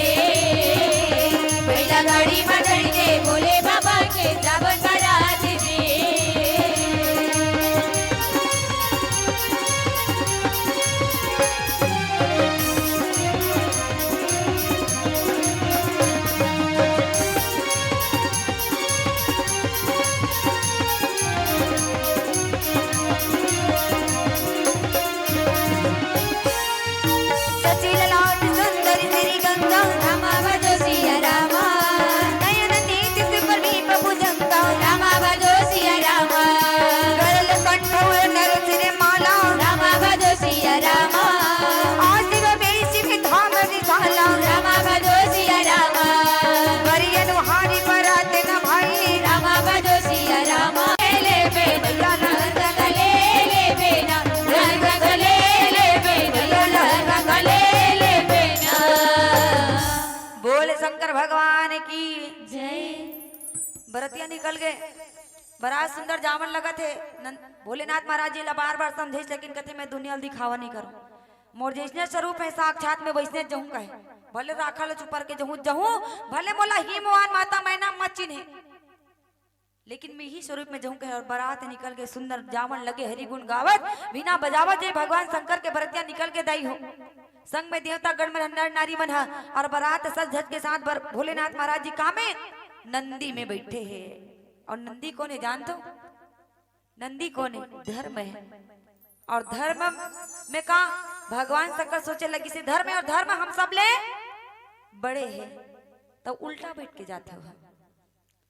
बैला गाड़ी में चढ़ के भोले बाबा के जामुन बनाती रे। सची ललाट सुंदर श्री गंगा रामा भजो सिया रामा, नयन नीति से प्रदीप भुजंगा रामा भजो सिया रामा, गरल कंठ नर सिर माला रामा भजो सिया रामा, आसिव बेसी के धाम विशाला रामा भजो सिया रामा, वरियनु हारी पराते न भाई रामा भजो सिया रामा। ले बे भैया रंग गले ले बेना, रंग गले ले बे भैया रंग गले ले बेना। बोल शंकर भगवान की। जय। बरतिया निकल गए, बड़ा सुंदर जामन लगा थे। भोलेनाथ महाराज जी ला बार बार समझे लेकिन कथे मैं दुनिया दिखावा नहीं करूं। मोर जैसने स्वरूप है साक्षात में वैसने जहूं कहे भले राखल चुपर के जहूं जहूं भले मोला ही मोहन माता मैना मत चिन्हे लेकिन मैं ही स्वरूप में जहूं कहे। और बारात निकल के सुंदर जामन लगे हरि गुण गावत बिना बजावत जय भगवान शंकर के बरतिया निकल के दाई हो। संग में देवता गण में नर नारी मन है और बारात सज धज के साथ भोलेनाथ महाराज जी कहा में नंदी में बैठे हैं। और नंदी कौन है जानते हो? नंदी कौन है? धर्म है। और धर्म में कहा भगवान शंकर सोचे लगी से धर्म है और धर्म हम सब ले बड़े हैं तो उल्टा बैठ के जाते हो।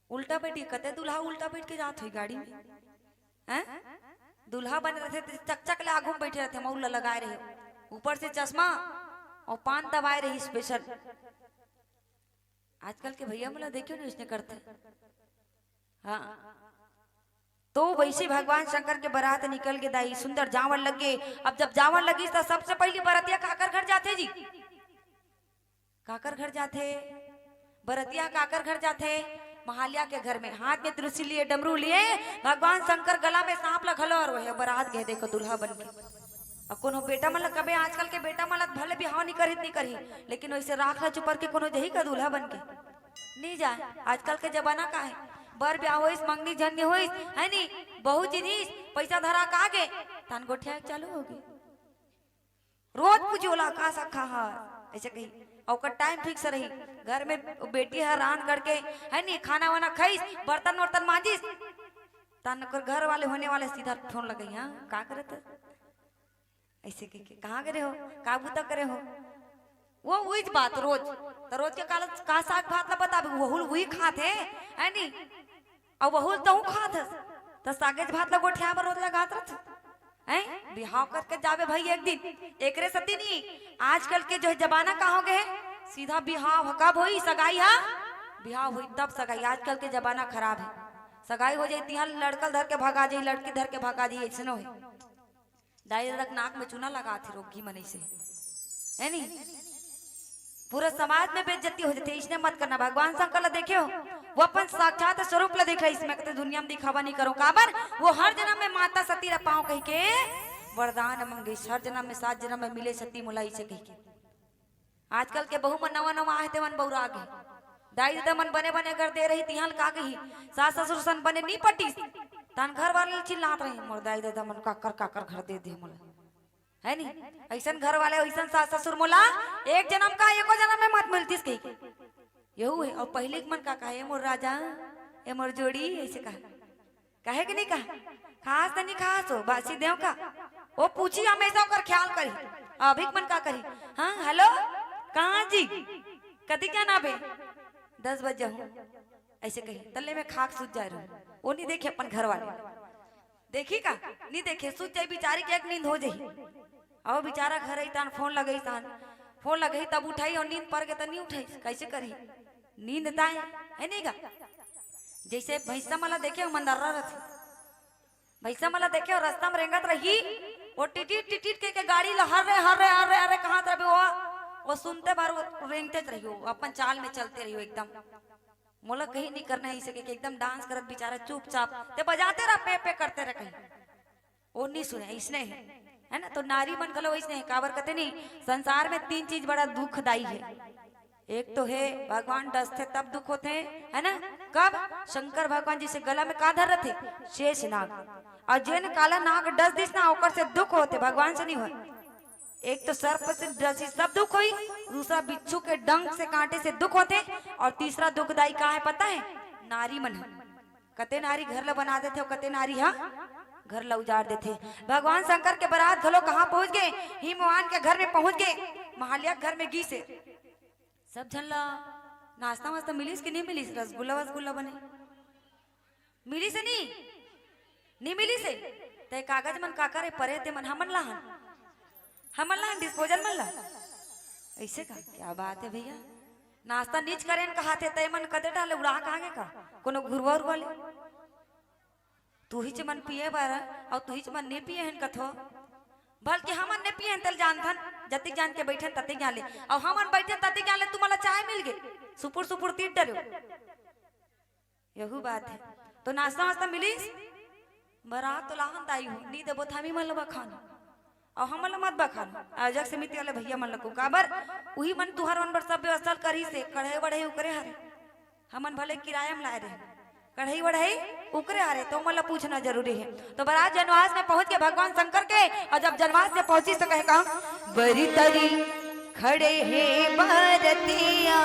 उल्टा बैठ कते दूल्हा उल्टा बैठ के जाते हो गाड़ी में हैं? दूल्हा बन रहे थे चकचक ले आगू में बैठे रहते मौला लगाए रहे ऊपर से चश्मा और पान दबाए रही स्पेशल। आजकल के भैया मला देखियो नहीं उसने करते। हाँ तो वैसे भगवान शंकर के बारात निकल के दाई सुंदर जावन लगे। अब जब जावन लगी तो सबसे पहली बरतिया काकर घर जाते जी? काकर घर जाते? बरतिया काकर घर जाते? महालिया के घर में हाथ में त्रिशूल लिए डमरू लिए भगवान शंकर गला में सांप लखलो और वह बारात गए देखो दूल्हा बन के। अब कोनो बेटा मतलब कभी आजकल के बेटा मतलब भले बिहाव नहीं करी लेकिन वैसे राख ला चुपर के कोनो जही का दूल्हा बन के नहीं जाए। आजकल के जमाना का है बर ब्याह होइस मंगनी झंडी होइस है नी बहुत जिनिस पैसा धरा का गे तान गोठिया चालू होगी रोज पूछोला का सखा है ऐसे कही और टाइम फिक्स रही घर में बेटी है रान करके है नी खाना वाना खाइस बर्तन वर्तन मांजिस तान घर वाले होने वाले सीधा फोन लगे हाँ का करे तो ऐसे कहाँ करे हो का बूता करे हो वो वही बात रोज तो रोज के काल का साग भात ला बता वहुल वही खाते है नी और वहुल तो खात तो सागेज भात ला गोठिया पर रोज लगात रहत हैं बिहाव करके जावे भाई एक दिन एकरे सती नहीं। आजकल के जो है जमाना का हो गए सीधा बिहाव कब होई सगाई हा बिहाव हुई तब सगाई। आजकल के जमाना खराब है सगाई हो जाती है लड़का धर के भागा जाए लड़की धर के भागा जाए ऐसे न हो दाई तक नाक में चूना लगा थे रोगी मनी से है नी पूरा समाज में बेइज्जती हो जाती है। इसने मत करना। भगवान शंकर ला देखे हो वो अपन साक्षात स्वरूप ला देख रहे इसमें कहते दुनिया में दिखावा नहीं करो काबर वो हर जन्म में माता सती रा पाँव कह के वरदान मंगे हर जन्म में 7 जन्म में मिले सती मुलाई से कह के। आजकल के बहु मन नवा नवा आते मन बहुरा गए दाई दादा मन बने बने कर दे रही तिहाल का कही सास ससुर सन बने नहीं पटी तान घर वाले चिल्लात रही मोर दाई दादा मन काकर घर दे दे मोला है नी ऐसन घर वाले ऐसन सास ससुर मोला एक जन्म का एको जन्म में मत मिलतीस कही यहू है। और पहले के मन का कहे मोर राजा ए मोर जोड़ी ऐसे कहे कि नहीं कहा खास नहीं खास हो बासी देव का वो पूछी हमेशा ओकर ख्याल करी अभी मन का करी हाँ हेलो कहाँ जी कदी क्या ना बे 10 बजे हूँ ऐसे कही तल्ले में खाक सूझ जा रहा वो नहीं देखे अपन घर वाले देखी का नहीं देखे सूझ जाए बेचारी के एक नींद हो जाही और बेचारा घर आई तान फोन लगई तब उठाई और नींद पड़ गए तो नहीं उठाई कैसे करी नींद ताए है नहीं का जैसे भैंसा मला देखे मंदर्रा रही भैंसा मला देखे और रास्ता में रेंगत रही वो टिटिट के गाड़ी हर रे कहाँ तरह वो सुनते बार वो रेंगते रही हो अपन चाल में चलते रही हो एकदम मोला कहीं नहीं करना है इसे के एकदम डांस करत बेचारा चुपचाप ते बजाते रह पे करते रह कहीं वो नहीं सुने इसने है ना। तो नारी मन खलो इसने काबर कहते नहीं संसार में 3 चीज बड़ा दुखदाई है। एक तो है भगवान डसते तब दुख होते हैं है ना कब शंकर भगवान जी से गला में का धर रहे थे शेष नाग और जिन काला नाग डस दिस ना ओकर से दुख होते भगवान से नहीं हो। एक तो सर्प से डसी सब दुख हुई दूसरा बिच्छू के डंक से कांटे से दुख होते और तीसरा दुखदाई का है पता है नारी मन कते नारी घर ला बना देते और कते नारी हाँ घर ला उजाड़ देते। भगवान शंकर के बारात घलो कहाँ पहुंच गए हिमवान के घर में पहुंच गए महालिया घर में गी से सब झन ला नाश्ता वास्ता मिलीस कि नहीं मिलीस रसगुल्ला बने मिली से नहीं मिली से ते कागज मन का करे परे ते मन हमन लाहन डिस्पोजल मन ला ऐसे का क्या बात है भैया नाश्ता नीच करें कहा थे ते मन कदे डाले उड़ा कहां का कोनो घुरवा वाले तू ही मन पिए बार और तू ही मन ने पिए हन कथो बल्कि हमन ने पिए तल जानथन जतिक जान के बैठन ततिक जान ले और हमन बैठन ततिक जान ले तू मला चाय मिल गए सुपुर तीट डरो यही बात है। तो नाश्ता वास्ता मिलीस बरात तो लाहन दाई हो नी देबो थामी मन लबा खाना और हमन ल मत बखाना आजक समिति वाले भैया मन लको काबर उही मन तुहर मन बर सब व्यवस्था करी से कढ़ाई बढ़ाई उकरे हरे हमन भले किराया में लाए रहे कढ़ाई बढ़ाई उकरे हरे तो मन ल पूछना जरूरी है। तो बरात जनवास में पहुंच के भगवान शंकर के और जब जनवास में पहुंची तो कहे कहा बरी तरी खड़े है बरतिया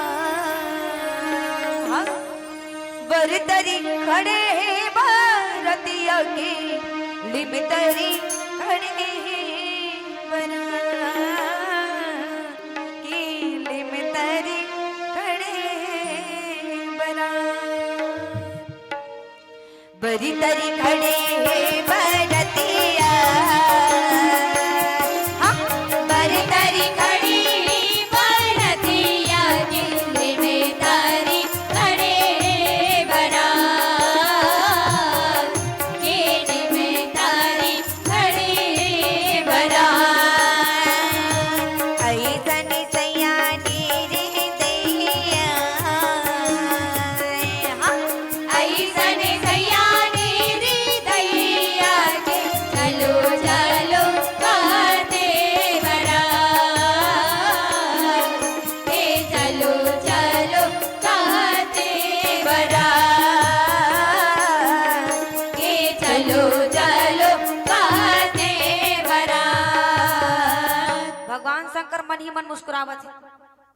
बरी तरी खड़े है बरतिया के लिमतरी खड़े है बना की लिमतरी खड़े बना बरी तरी खड़े है बरतिया बरी तरी खड़ी बरतिया जिंदगी में तारी खड़े बना केने में तारी खड़े बना ऐसन सयानी रे दैया ऐसन सयानी रे दैया के चलो चलो कहते बड़ा के चलो चलो कहते बड़ा के चलो चलो कहते बड़ा। भगवान शंकर मन ही मन मुस्कुरावत है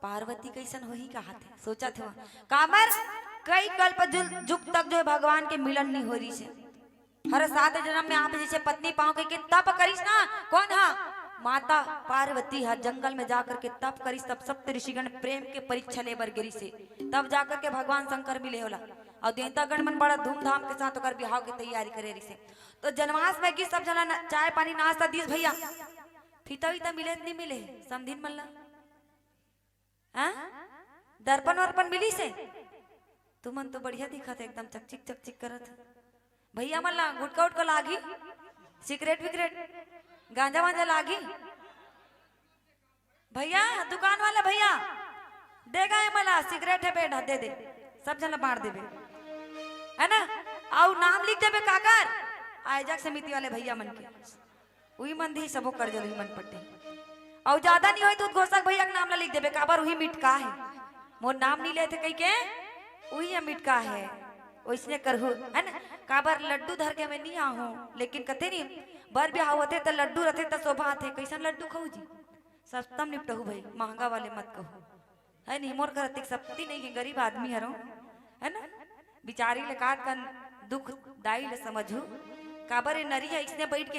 पार्वती कैसन होही कहा थे सोचा थे कामर कई कल्प जुग तक जो है भगवान के मिलन नहीं हो रही से हर 7 जन्म में आप जैसे पत्नी पाओ के तप करीस ना कौन हा माता पार्वती हा जंगल में जाकर के तप करीस तब सप्त ऋषिगण प्रेम के परीक्षा लेबर गिरी से तब जाकर के भगवान शंकर मिले होला और देवतागण मन बड़ा धूमधाम के साथ ओकर बिहाव की तैयारी करे रही से। तो जनवास में की सब जना चाय पानी नाश्ता दिस भैया फीता वीता मिले नहीं मिले समधिन मन ला हाँ दर्पण वर्पण मिली से तुमन तो बढ़िया दिखा था एकदम चकचिक करत भैया मन ला गुटका उटका लागी सिगरेट विगरेट गांजा वांजा लागी भैया दुकान वाला भैया देगा है मला सिगरेट है बेटा दे दे सब जन बांट देबे है ना और नाम लिख देबे काकर आयोजक समिति वाले भैया मन के वही मन दी सबो कर जल मन पट्टे और ज्यादा नहीं होई तो उद्घोषक भैया के नाम ला लिख देबे काबर वही मिटका है मोर नाम नहीं लेते कई के वही मिटका है वैसने करहु है ना काबर लड्डू धर के मैं नहीं आहूं, लेकिन कथे नहीं बर ब्याह होते तो लड्डू रहते तो शोभा थे। कैसन लड्डू खाऊ जी? सस्ता में निपटहू भाई, महंगा वाले मत कहो, है नहीं। मोर घर अतिक सस्ती नहीं है, गरीब आदमी हरो, है ना। बिचारी ले काट कर दुख दाई ले समझू। काबर ये नरी है इसने बैठ के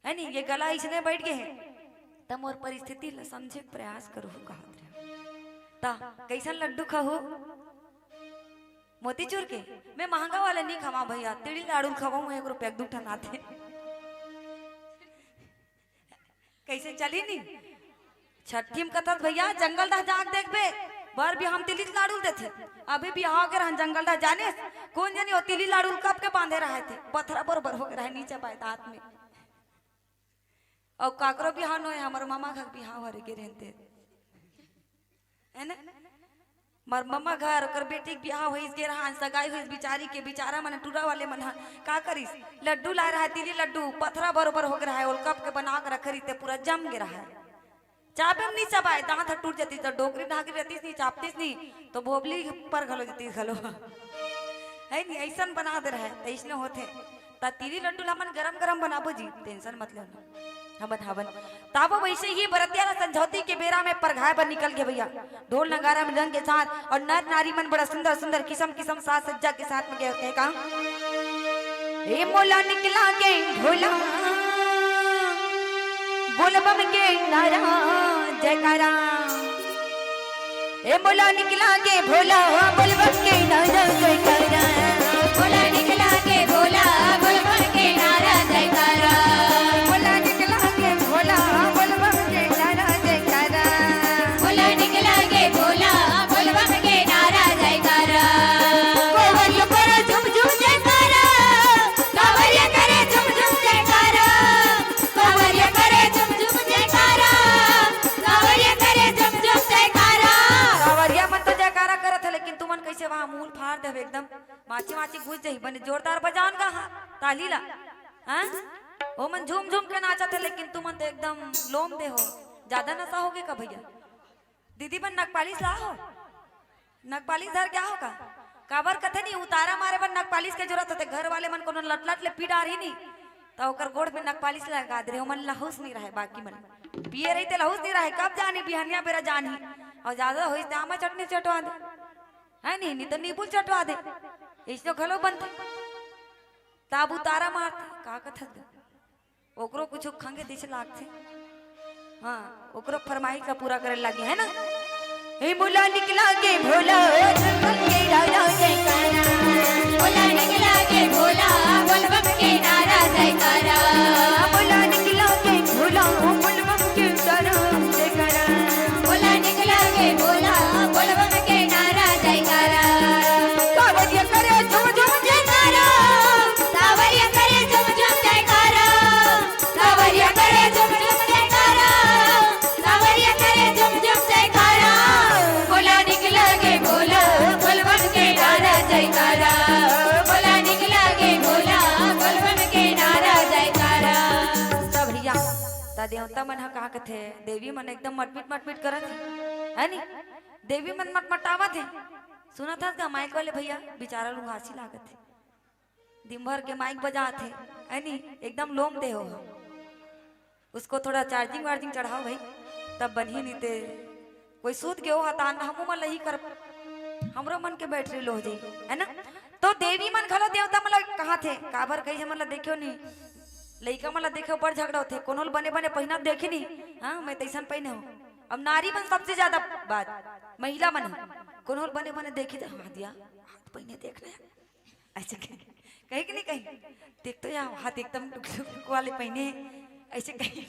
है नहीं, ये गला इसने बैठ के है, तब मोर परिस्थिति ले समझे प्रयास करू कहत रहे। ता कैसन लड्डू खाऊ? मोतीचूर के? मैं महंगा वाले नहीं खावा भैया, तिड़ी लाडू खावा 1 रुपया 2 ठन आते। कैसे चली नहीं छठी में कथत भैया जंगल दा जाग देखबे बर भी हम तिली लाडू देते। अभी भी आ गए जंगल दा जाने कौन जानी वो तिली लाडू कब के बांधे रहे थे, पत्थरा बरोबर हो रहे नीचे पाए हाथ में। और काकरो बिहाव नो हमारे मामा घर बिहाव हरे के रहते है ना। मर मम्मा घर कर बेटी के बिहाव होइस के रहा, सगाई होइस बिचारी के, बिचारा मन टूरा वाले मन का करिस लड्डू ला रहा है, तिली लड्डू पत्थरा बरोबर हो रहा है, और कप के बना कर रखी थे पूरा जम गे रहा है। चापे में नहीं चबाए दांत टूट जाती तो डोकरी ढाकी रहतीस नहीं, चापतीस नहीं तो भोबली पर घलो जाती घलो है नहीं। ऐसा बना दे रहा है ऐसने होते ता तिली लड्डू हमन गरम गरम बनाबो जी, टेंशन मत लो हवन हवन। ताबो वैसे ही बरतिया समझौती के बेरा में परघाय पर निकल गए भैया, ढोल नगारा में रंग के साथ, और नर नारी मन बड़ा सुंदर सुंदर किस्म किस्म साज सज्जा के साथ में गए होते हैं। कहा ए मोला निकला के भोला बोलबम के नारा जयकारा, ए मोला निकला के भोला बोलबम के नारा जयकारा, बोला निकला के भोला बोलबम के नारा जयकारा, बोला निकला के भोला बोलबम के नारा जयकारा, बोला निकला के भोला बोलबम के नारा जयकारा। कांवरिया करे झुम झुम जयकारा, कांवरिया करे झुम झुम जयकारा, कांवरिया करे झुम झुम जयकारा, कांवरिया करे झुम झुम जयकारा। कांवरिया मन तो जयकारा करत है, लेकिन तुमन कैसे वहां मूल फाड़ देवे एकदम माची माची घुस जाई बने जोरदार बजान का ताली ला हां। ओ मन झूम झूम के नाचत है, लेकिन तुमन तो एकदम लोम दे हो, ज्यादा नशा होगे का भैया? दीदी बन नकपालिश ला हो, नकपालिश धर क्या होगा? काबर कथे नहीं उतारा मारे बन नकपालिश के जरूरत होते, घर वाले मन को लट लट ले पीड़ा रही नहीं तो ओकर गोड़ में नकपालिश लगा दे रहे, मन लहुस नहीं रहे। बाकी मन पिए रही लहुस नहीं रहे, कब जानी बिहनिया बेरा जानी, और ज्यादा होइस त आमा चटनी चटवा दे है नहीं तो नींबू चटवा दे, इसको घलो बनते ताब उतारा मारते का कथत ओकरो कुछ खंगे दिश लागते। हाँ ओकरो फरमाइश का पूरा करे लगे है ना। हे मुला निकला के भोला बोलबम के नारा जयकारा, बोला निकला के भोला बोलबम के नारा जयकारा, बोला निकला के भोला बोलबम के नारा जयकारा, बोला निकला के भोला बोलबम के नारा जयकारा। कांवरिया करे झुम झुम जयकारा, कांवरिया करे झुम झुम जयकारा, कांवरिया करे झुम झुम जयकारा, कांवरिया करे झुम झुम जयकारा। बोला निकला के भोला बोलबम के नारा जयकारा, बोला निकला के भोला बोलबम के नारा जयकारा। सब भैया ता देवता मन कहा कथे देवी मन एकदम मटमिट करत है नी, देवी मन मटमटावत है। सुना था का माइक वाले भैया बेचारा लोग हंसी लागत है, दिन भर के माइक बजाते है नी, एकदम लोम दे हो। उसको थोड़ा चार्जिंग वार्जिंग चढ़ाओ भाई, तब बनी नहीं ते कोई सूत के हो हतान हमू मन लही कर हमरो मन के बैटरी लो हो जाई है ना। तो देवी मन खलो देवता मतलब कहा थे काबर कही मतलब देखियो नहीं लइका मतलब देखो बड़ झगड़ा होते, कोनोल बने बने पहिना देखे नहीं। हाँ मैं तैसन पहने हो, अब नारी मन सबसे ज्यादा बात महिला मन कोनोल बने बने देखे हाथ दिया हाथ पहने देख रहे ऐसे कहीं कि नहीं कहीं देख तो यार हाथ एकदम वाले पहने ऐसे कहीं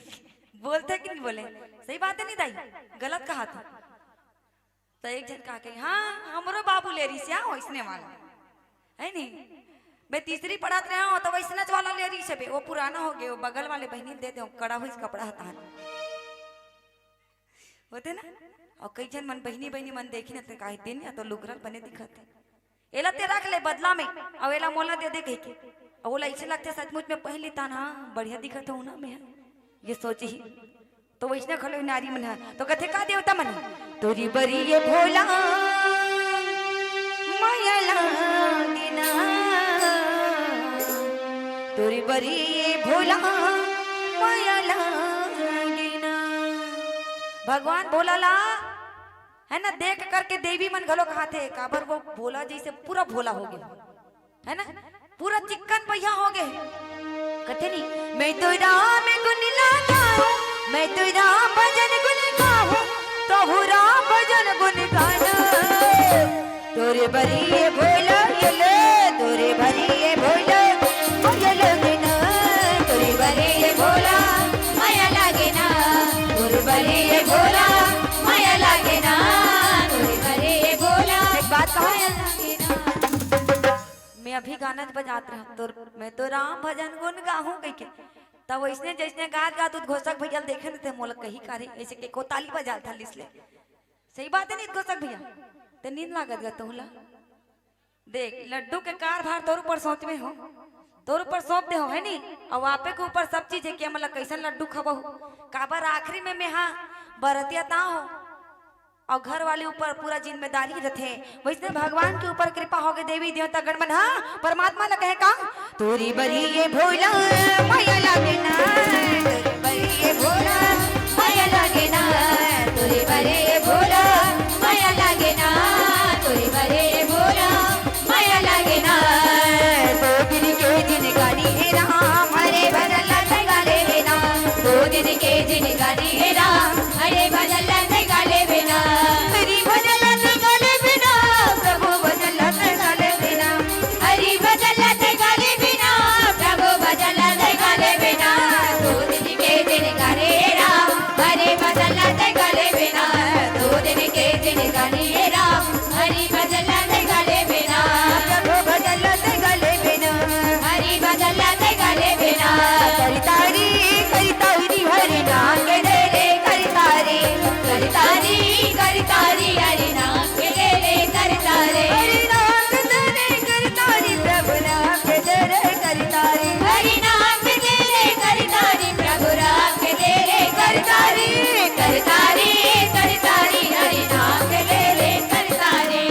बोलते कि नहीं बोले? सही बात है नहीं दाई, गलत कहा था। तो एक जन कहा कही हाँ हमरो बाबू ले रही से वैसने वाला है नहीं, मैं तीसरी पढ़ात रहा हूँ तो वैसनच वाला ले रही से वो पुराना हो गया, वो बगल वाले बहनी दे दे कड़ा हुई कपड़ा हता होते ना। और कई जन मन बहनी बहनी मन देखी ना तो कहे दिन या तो लुगरल बने दिखते एला ते रख ले बदला में, और एला मोला दे दे कह के, और बोला ऐसे लगते सचमुच में पहन लेता ना बढ़िया दिखत हो ना मैं ये सोची ही। तो वैष्णव खलो नारी मन तो कथे का देवता मन तोरी बरी ये भोला माया लागिना तोरी बरी ये भोला माया लागिना। भगवान भोला ला है ना, देख करके देवी मन घलो कहा थे काबर वो भोला जी से पूरा भोला हो गया है ना, पूरा चिक्कन पहिया हो गए। कहते नहीं मैं तो राम गुण गाऊं, मैं तो राम भजन गुण गाऊं, तो राम भजन गुण गाना। तोरे बरी ये भोला ये तोरे बरी ये भोला माया लगना, तोरे बरी ये भोला माया लागेना, तोरे बरी ये भोला माया लागेना, तोरे बरी ये भोला एक बात माया कहो, लागेना। मैं अभी गाना बजात रहा तो मैं तो राम भजन गुण गाहूं कह के, तब वैसने जैसने गात गात घोषक भैया देखे न थे मोलक कही करे ऐसे के को ताली बजा था इसलिए सही बात है नहीं घोषक भैया ते नींद लागत गा तोहला। देख लड्डू के कार भार तोर ऊपर सौंप में हो, तोर ऊपर सौंप दे हो है नी, और आपे के ऊपर सब चीज है कि मतलब कैसन लड्डू खबहू काबर आखिरी में मैं हाँ बरतिया ता हो और घर वाले ऊपर पूरा जिम्मेदारी रखे। वैसे भगवान के ऊपर कृपा हो गई, देवी देवता गणमन हाँ परमात्मा न कहे का तोरी बरी ये भोला माया लगना, तोरे बरी ये भोला माया लागेना, तोरे बरी ये भोला माया लागेना, तोरे बरी ये भोला माया लागेना। दो दिन के दिन गानी है राम हरे भजन लते गाले बिना, दो दिन के दिन गाली है राम, हरे भजन लते गाले बिना, हरि भजन लते गाले बिना, प्रभु भजन लते गाले बिना, हरि भजन लते गाले बिना, प्रभु भजन लते गाले बिना, दो दिन के दिन गाले राम, हरे भजन लते गाले बिना, दो दिन के दिन गाली है राम, हरि भजन लते गाले बिना, प्रभु भजन लते गले बिना हरि भजन लते गाले बिना। करितारी करितारी हरि नाम के दे रे करतारे करतारी करतारी हरि नाम के ले ले करतारे, हरि नाम के दे रे करितारी प्रभु नाम के दे रे करितारी, हरि नाम के ले ले करतारी, प्रभु राम के ले ले करतारी, करतारी करतारी हरि नाम के ले ले करतारे,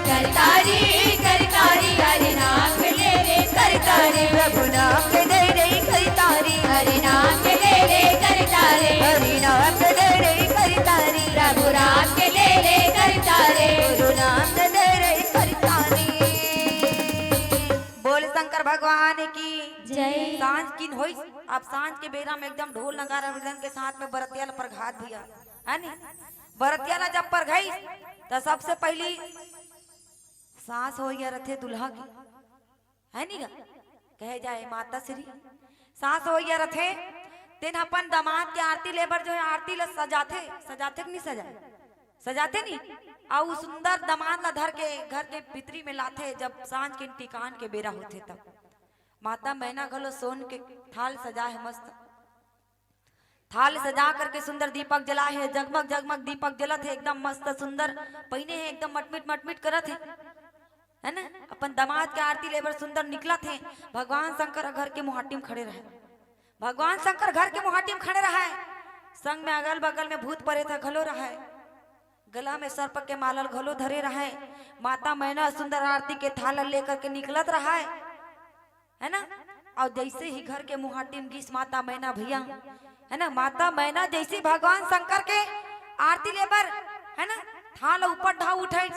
करतारी करतारी हरि नाम के ले ले करतारे, प्रभु नाम के दे रे करितारी, हरि नाम के ले ले करतारे, हरि नाम के दे रे करितारी, प्रभु राम के ले ले करतारे। गुरु नाम के दे रे करितारी। बोल शंकर भगवान की जय। सांझ किन होई, अब सांझ के बेरा में एकदम ढोल नगारा वृंदन के साथ में बरतिया पर घात भैया है नी, बरतिया जब पर गई तो सबसे पहली सांस हो गया रथे दुल्हा की है नी गा, कहे जाए माता श्री सांस हो गया रथे तेन अपन दामाद के आरती लेबर जो है आरती ला सजाते सजाते कि नहीं सजाए सजाते नहीं, और सुंदर दामाद ला धर के घर के पितरी में लाते जब सांझ के टिकान के बेरा होते तब माता मैना घलो सोन के थाल सजा है मस्त, थाल सजा करके सुंदर दीपक जला है, जगमग जगमग दीपक जलत है एकदम मस्त सुंदर, पहने है एकदम मटमिट मटमिट करत है ना, अपन दामाद के आरती लेबर सुंदर निकलत है। भगवान शंकर घर के मुहाटी में खड़े रहे, भगवान शंकर घर के मुहाटी में खड़े रहा है, संग में अगल बगल में भूत परे था घलो रहा है, गला में सर्प के मालल घलो धरे रहा है, माता मैना सुंदर आरती के थाल लेकर के निकलत रहा है ना, और जैसे ही घर के मुहाटी में घिस माता मैना भैया है ना, माता मैना जैसे भगवान शंकर के आरती लेबर है ना थाल ऊपर ढा उठाई,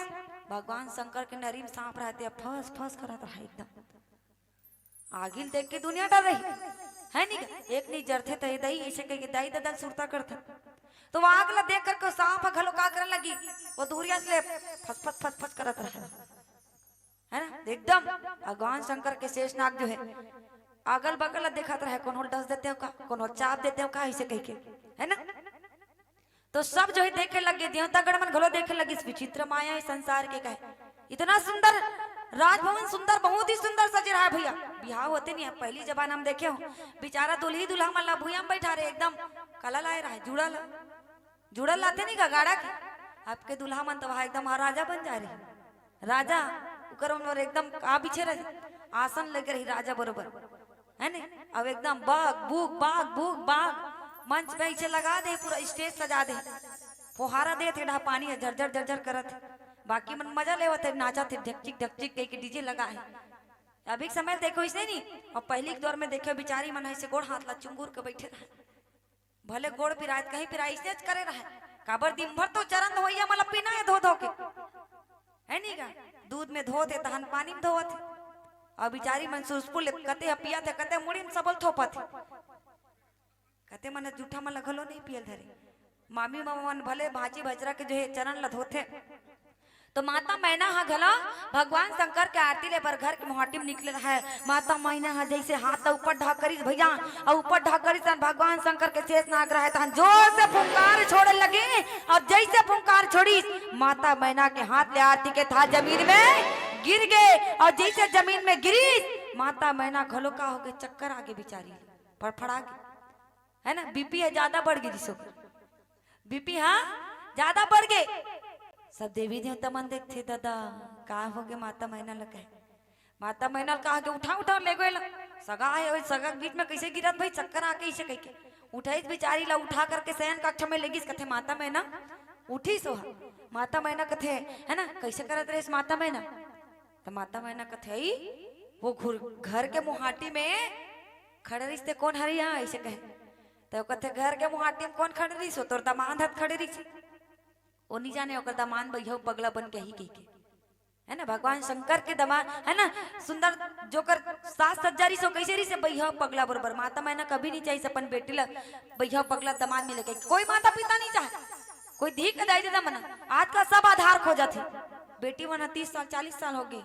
भगवान शंकर के नरीम सांप रहते फस फस करत रहा एकदम, आगिल देख के दुनिया डर रही है नी, एक नहीं जरथे तय दई ऐसे कह के दाई ददल सुरता करता, तो वहां आग ला देख करके सांप घलो का करने लगी, वो दूरिया से फस फस फस फस करत रहा है ना एकदम। भगवान शंकर के शेषनाग जो है अगल बगल देखत रहे, कौन डस देते हो का, कौन चाप देते हो का, ऐसे कह के है ना, तो सब जो है देखे लगे, देवता गणमन घलो देखे लगे, इस विचित्र माया है संसार के कहे, इतना सुंदर राजभवन सुंदर बहुत ही सुंदर सज रहा है भैया, बिहार होते नहीं है पहली जबान हम देखे हो, बेचारा दुल्ही दुल्हा मन ला भूया में बैठा रहे एकदम कला लाए रहा है, जुड़ल लाते नहीं का गाड़ा के, आपके दुल्हा मन तो वहां एकदम राजा बन जा रहे, राजा उकर एकदम का पीछे रहे, आसन लगे रही राजा बरोबर है ना, अब एकदम बाग बूक बाग मंच पे इसे लगा दे, पूरा स्टेज सजा दे, फुहारा दे थे पानी झरझर झरझर करत, बाकी मन मजा लेवत है, नाचा थे ढकचिक ढकचिक कह के डीजे लगा है अभी के समय देखो इसने नहीं, और पहले के दौर में देखो बिचारी मन ऐसे गोड़ हाथ ला चुंगूर के बैठे रहे, भले गोड़ पिराय कहीं पिराय इसने करे रहे, काबर दिन भर तो चरण धोइया मतलब पीना है धो धो के, है नहीं का दूध में धोते तहन पानी में धोते, और बिचारी मन सुरसपुल कते पिया थे कते मुड़ी में सबल थोपत कते मन जूठा मन लगलो नहीं पियल धरे, मामी मामा मन भले भाजी भजरा के जो है चरण ला धोते। तो माता मैना हा घला भगवान शंकर के आरती ले पर घर के मोहटी में निकले रहा है। माता मैना हा जैसे हाथ ऊपर ढक करी भैया और ऊपर ढक करी तन भगवान शंकर के शेष नाग रहे तन जोर से फुंकार छोड़े लगे, और जैसे फुंकार छोड़ी माता मैना के हाथ ले आरती के था जमीन में गिर गए, और जैसे जमीन में गिरी माता मैना घलो का हो गए चक्कर आगे बिचारी फड़फड़ा गई, है ना बीपी है ज्यादा बढ़ गई, जिसो बीपी हाँ ज्यादा बढ़ गए। सब देवी देवता मन देखते दादा का हो गए माता मैना लगे, माता मैना कहा के उठा उठा ले गए सगा है, सगा बीच में कैसे गिरत भाई चक्कर आके इसे कह के उठाई बिचारी ला उठा करके शयन कक्ष में लेगी, कथे माता मैना उठी सोहा, माता मैना कथे है ना कैसे करत रहे माता मैना, तो माता मैना कथे वो घर के मुहाटी में खड़े रिश्ते कौन हरिया ऐसे कहे, तो कथे घर के मुहाटी में कौन खड़े रही सो तोर दामाद हाथ खड़े रही ओ नहीं जाने ओकर दामान भैया पगला बन के ही कह के, है ना भगवान शंकर के दामान है ना सुंदर जोकर सास सज्जारी सो कैसे रही से भैया पगला बरोबर, माता मैना कभी नहीं चाहिए अपन बेटी ला भैया पगला दामान में लेके, कोई माता पिता नहीं चाहे, कोई धी के दाई देता मना आज का सब आधार खो जाते, बेटी मन 30 साल 40 साल हो गए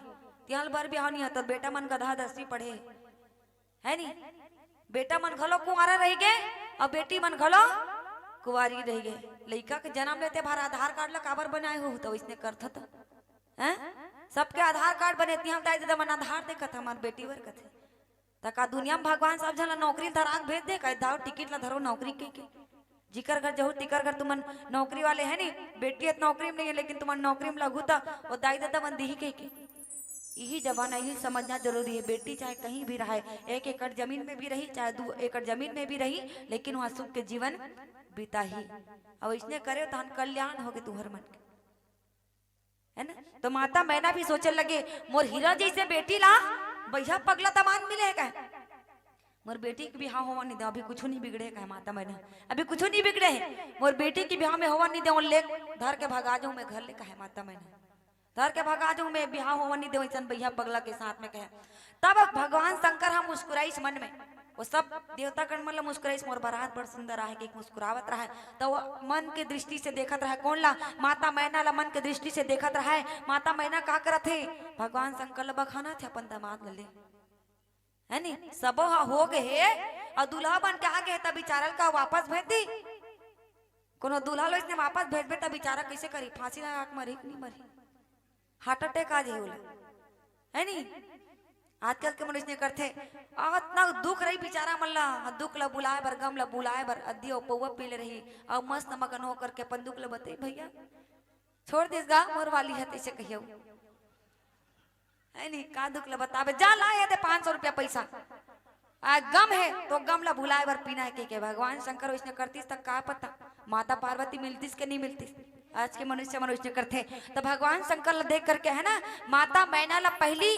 त्याल बार ब्याह नहीं होता, बेटा मन गधा 10वीं पढ़े है नहीं, बेटा मन घलो कुंवारा रह गए और बेटी मन घलो कुवारी रह गए, लड़का के जन्म लेते बाहर आधार कार्ड ला काबर बनाए हो तो इसने करता तो हैं सबके आधार कार्ड बने हम दाई दादा मन आधार देखत हमार बेटी वर कथे, तका दुनिया में भगवान सब जन नौकरी धराक भेज दे कह दाओ टिकट ला धरो नौकरी के जिकर घर जहो तिकर घर तुमन नौकरी वाले है नहीं, बेटी नौकरी में नहीं है लेकिन तुमन नौकरी में लगू था वो दाई दादा मन दी के यही जमाना यही समझना जरूरी है, बेटी चाहे कहीं भी रहे 1 एकड़ जमीन में भी रही चाहे 2 एकड़ जमीन में भी रही लेकिन वहां सुख के जीवन बीता ही, अब इसने करे तो कल्याण हो गए तुहर मन के, है ना। तो माता मैना भी सोचे लगे मोर हीरा जैसे बेटी ला भैया पगला दामान मिलेगा, मोर बेटी के बिहाव होवा नहीं दे, अभी कुछ नहीं बिगड़े का माता मैना अभी कुछ नहीं बिगड़े है, मोर बेटी के बिहाव में होवा नहीं दे ले धर के भगा जाऊं मैं घर ले कहे माता मैना धर के भगा जाऊं मैं बिहार होवा नहीं दे वैसन भैया पगला के साथ में कहे। तब भगवान शंकर हम मुस्कुराइस मन में वो सब देवता गण मतलब मुस्कुराइस मोर बारात बड़ सुंदर रहा कि मुस्कुरावत रहा तो वो मन के दृष्टि से देखत रहा कौन ला माता मैना ला मन के दृष्टि से देखत रहा माता मैना का करत थे भगवान शंकर ला बखाना थे अपन दामाद ले है नी सब हो गए और दूल्हा बन के आ गए तब बिचारल का वापस भेज दी कोनो दूल्हा लो इसने वापस भेज बे तब बिचारा कैसे करी फांसी लगा के मरी नहीं मरी हार्ट अटैक आ जाए बोला है नी आजकल के मनुष्य ने करते इतना दुख रही बेचारा मल्ला दुख ला बुलाए बर गम ला बुलाए बर अद्दी और पौवा पी ले रही और मस्त मगन हो करके अपन दुख ला बताई भैया छोड़ दिस गा मोर वाली है ऐसे कहियो है नी का दुख ला बतावे जा लाए थे 500 रुपया पैसा आ गम है तो गम ला भुलाए बर पीना है के भगवान शंकर उसने करतीस तक का पता माता पार्वती मिलतीस के नहीं मिलतीस आज के मनुष्य करते तो भगवान शंकर ला देख करके है ना माता मैना ला पहली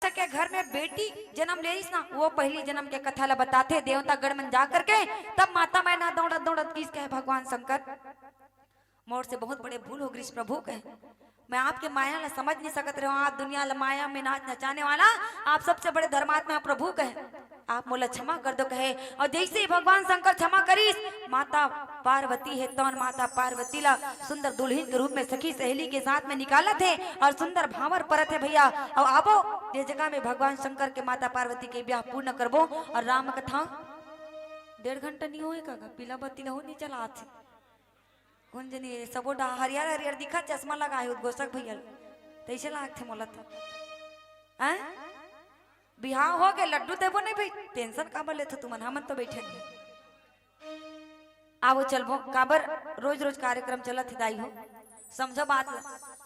के घर में बेटी जन्म ले रही ना वो पहली जन्म के कथा ला बताते देवता गण में जा करके तब माता मैना दौड़त दौड़त किस कहे भगवान शंकर मोर से बहुत बड़े भूल हो गई प्रभु कहे मैं आपके माया ला समझ नहीं सकत रहे आप दुनिया ला माया में नाच नचाने वाला आप सबसे बड़े धर्मात्मा प्रभु कहे आप मोला क्षमा कर दो कहे और जैसे ही भगवान शंकर क्षमा करीस माता पार्वती है तौन माता पार्वती ला सुंदर दुल्हन के रूप में सखी सहेली के साथ में निकाला थे और सुंदर भावर परत है भैया और आबो ये जगह में भगवान शंकर के माता पार्वती के ब्याह पूर्ण करबो और राम कथा 1.5 घंटा नहीं होएगा पीला बत्ती हो नहीं चला हाथ कौन जनी सबो हरियर हरियर दिखा चश्मा लगाए गोसक भैया तैसे लाग थे मोला तो बिहार हो गए लड्डू देवो नहीं भाई टेंशन काबर लेते तुमन हमन तो बैठे नहीं आवो चलबो काबर रोज रोज कार्यक्रम चलत है दाई हो समझो बात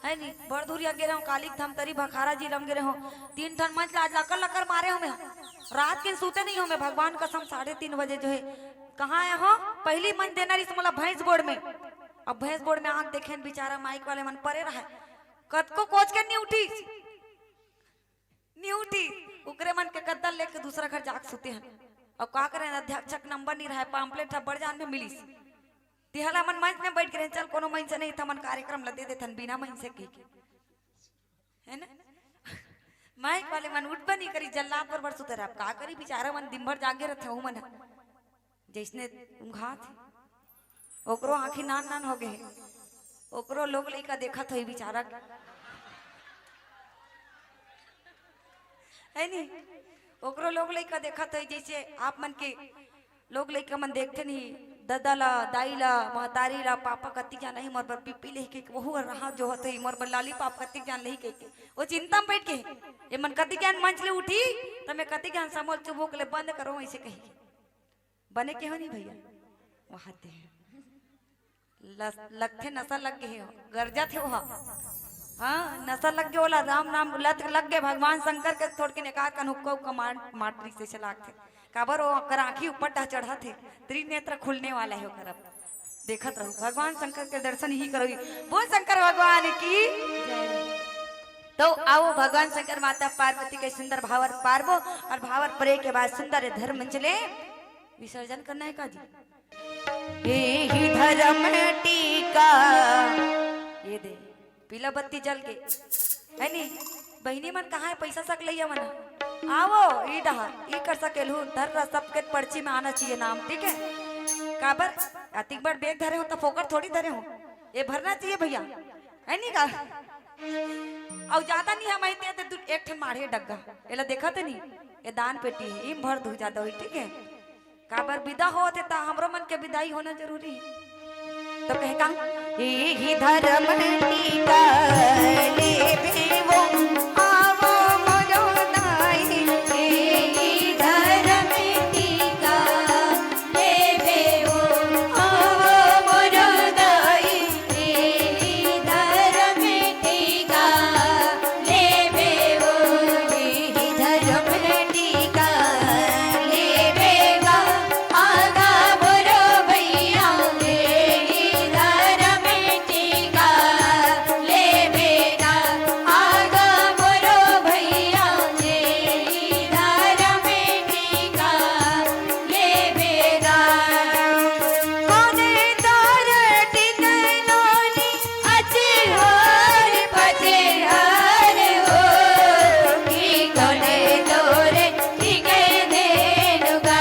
है नी बड़ दूरिया गे रहो कालिक धाम तरी भखारा जी लम गे रहो 3 ठन मंच लाज लकर लकर मारे हो मैं रात के सूते नहीं हो मैं भगवान कसम 3:30 बजे जो है कहाँ आया हो पहली मंच देना रही मोला भैंस बोर्ड में अब भैंस बोर्ड में आंख देखे बेचारा माइक वाले मन परे रहा कद को कोच के नहीं उठी उकरे मन के गद्दा लेके दूसरा घर जाके सुते हैं और का करें अध्यक्षक नंबर नहीं रहा पाम्पलेट था बड़ जान में मिली तिहला मन मंच में बैठ के चल कोनो मन से नहीं था मन कार्यक्रम ला दे देथन बिना मन से के है ना माइक वाले मन उठ नहीं करी जल्लाद पर सुते रहा का करी बेचारा मन दिन भर जागे रहते हो मन जैसने उंघा थे ओकरो आंखी नान नान हो गए ओकरो लोग लइका देखा था बेचारा है नी ओकरो लोग लइका देखा था जैसे आप मन के लोग लइका मन देखते नहीं दादा ला दाई ला महतारी ला पापा कत्ती जान नहीं मोर बर पिपी ले के वहु रहा जो होते मोर बर लाली पाप कत्ती जान नहीं के वो चिंता में बैठ के ये मन कत्ती जान मंच ले उठी तो मैं कत्ती जान समोल चुबो के ले बंद करो ऐसे कही बने के हो नहीं भैया वहां ते लगथे नशा लग गए हो गर्जा थे वहां हाँ नशा लग गया बोला राम नाम लत लग गए भगवान शंकर के थोड़ के निकाह कन हुक्को कमांड माटरी से चलाक थे काबर वो कर आंखी ऊपर टा चढ़ा थे त्रिनेत्र खुलने वाला है कर देखत रहो भगवान शंकर के दर्शन ही करो बोल शंकर भगवान की तो आओ भगवान शंकर माता पार्वती के सुंदर भावर पारबो और भावर परे के बाद सुंदर धर्म चले विसर्जन करना है का जी ही धर्म टीका ये दे पीला बत्ती जल के है नी बहनी मन कहाँ है पैसा सक लिया मना आवो ई डहा ई कर सकेलू धर रहा सबके पर्ची में आना चाहिए नाम ठीक है काबर अतिक बार बैग धरे हो तो फोकर थोड़ी धरे हो ये भरना चाहिए भैया है नी का और ज्यादा नहीं हम आते तो एक ठन मारे डग्गा एला देखा तो नहीं ये दान पेटी है इम भर दू ज्यादा हुई ठीक है काबर विदा होते ता हमरो मन के विदाई होना जरूरी है तो कहे का ही धर्म टीका ले वो आवो मोरो दाई ही धर्म टीका लेबे वो आवो मोरो दाई ही धर्म टीका लेबे वो ही धर्म टीका लेबेगा आगा बोलो भैया धर्म टीका लेबेगा आगा बोलो भैया धर्म टीका लेबेगा कोने तार टिकनोनी अच्छे हर पचे हर हो की कोने तोरे टिके देनुगा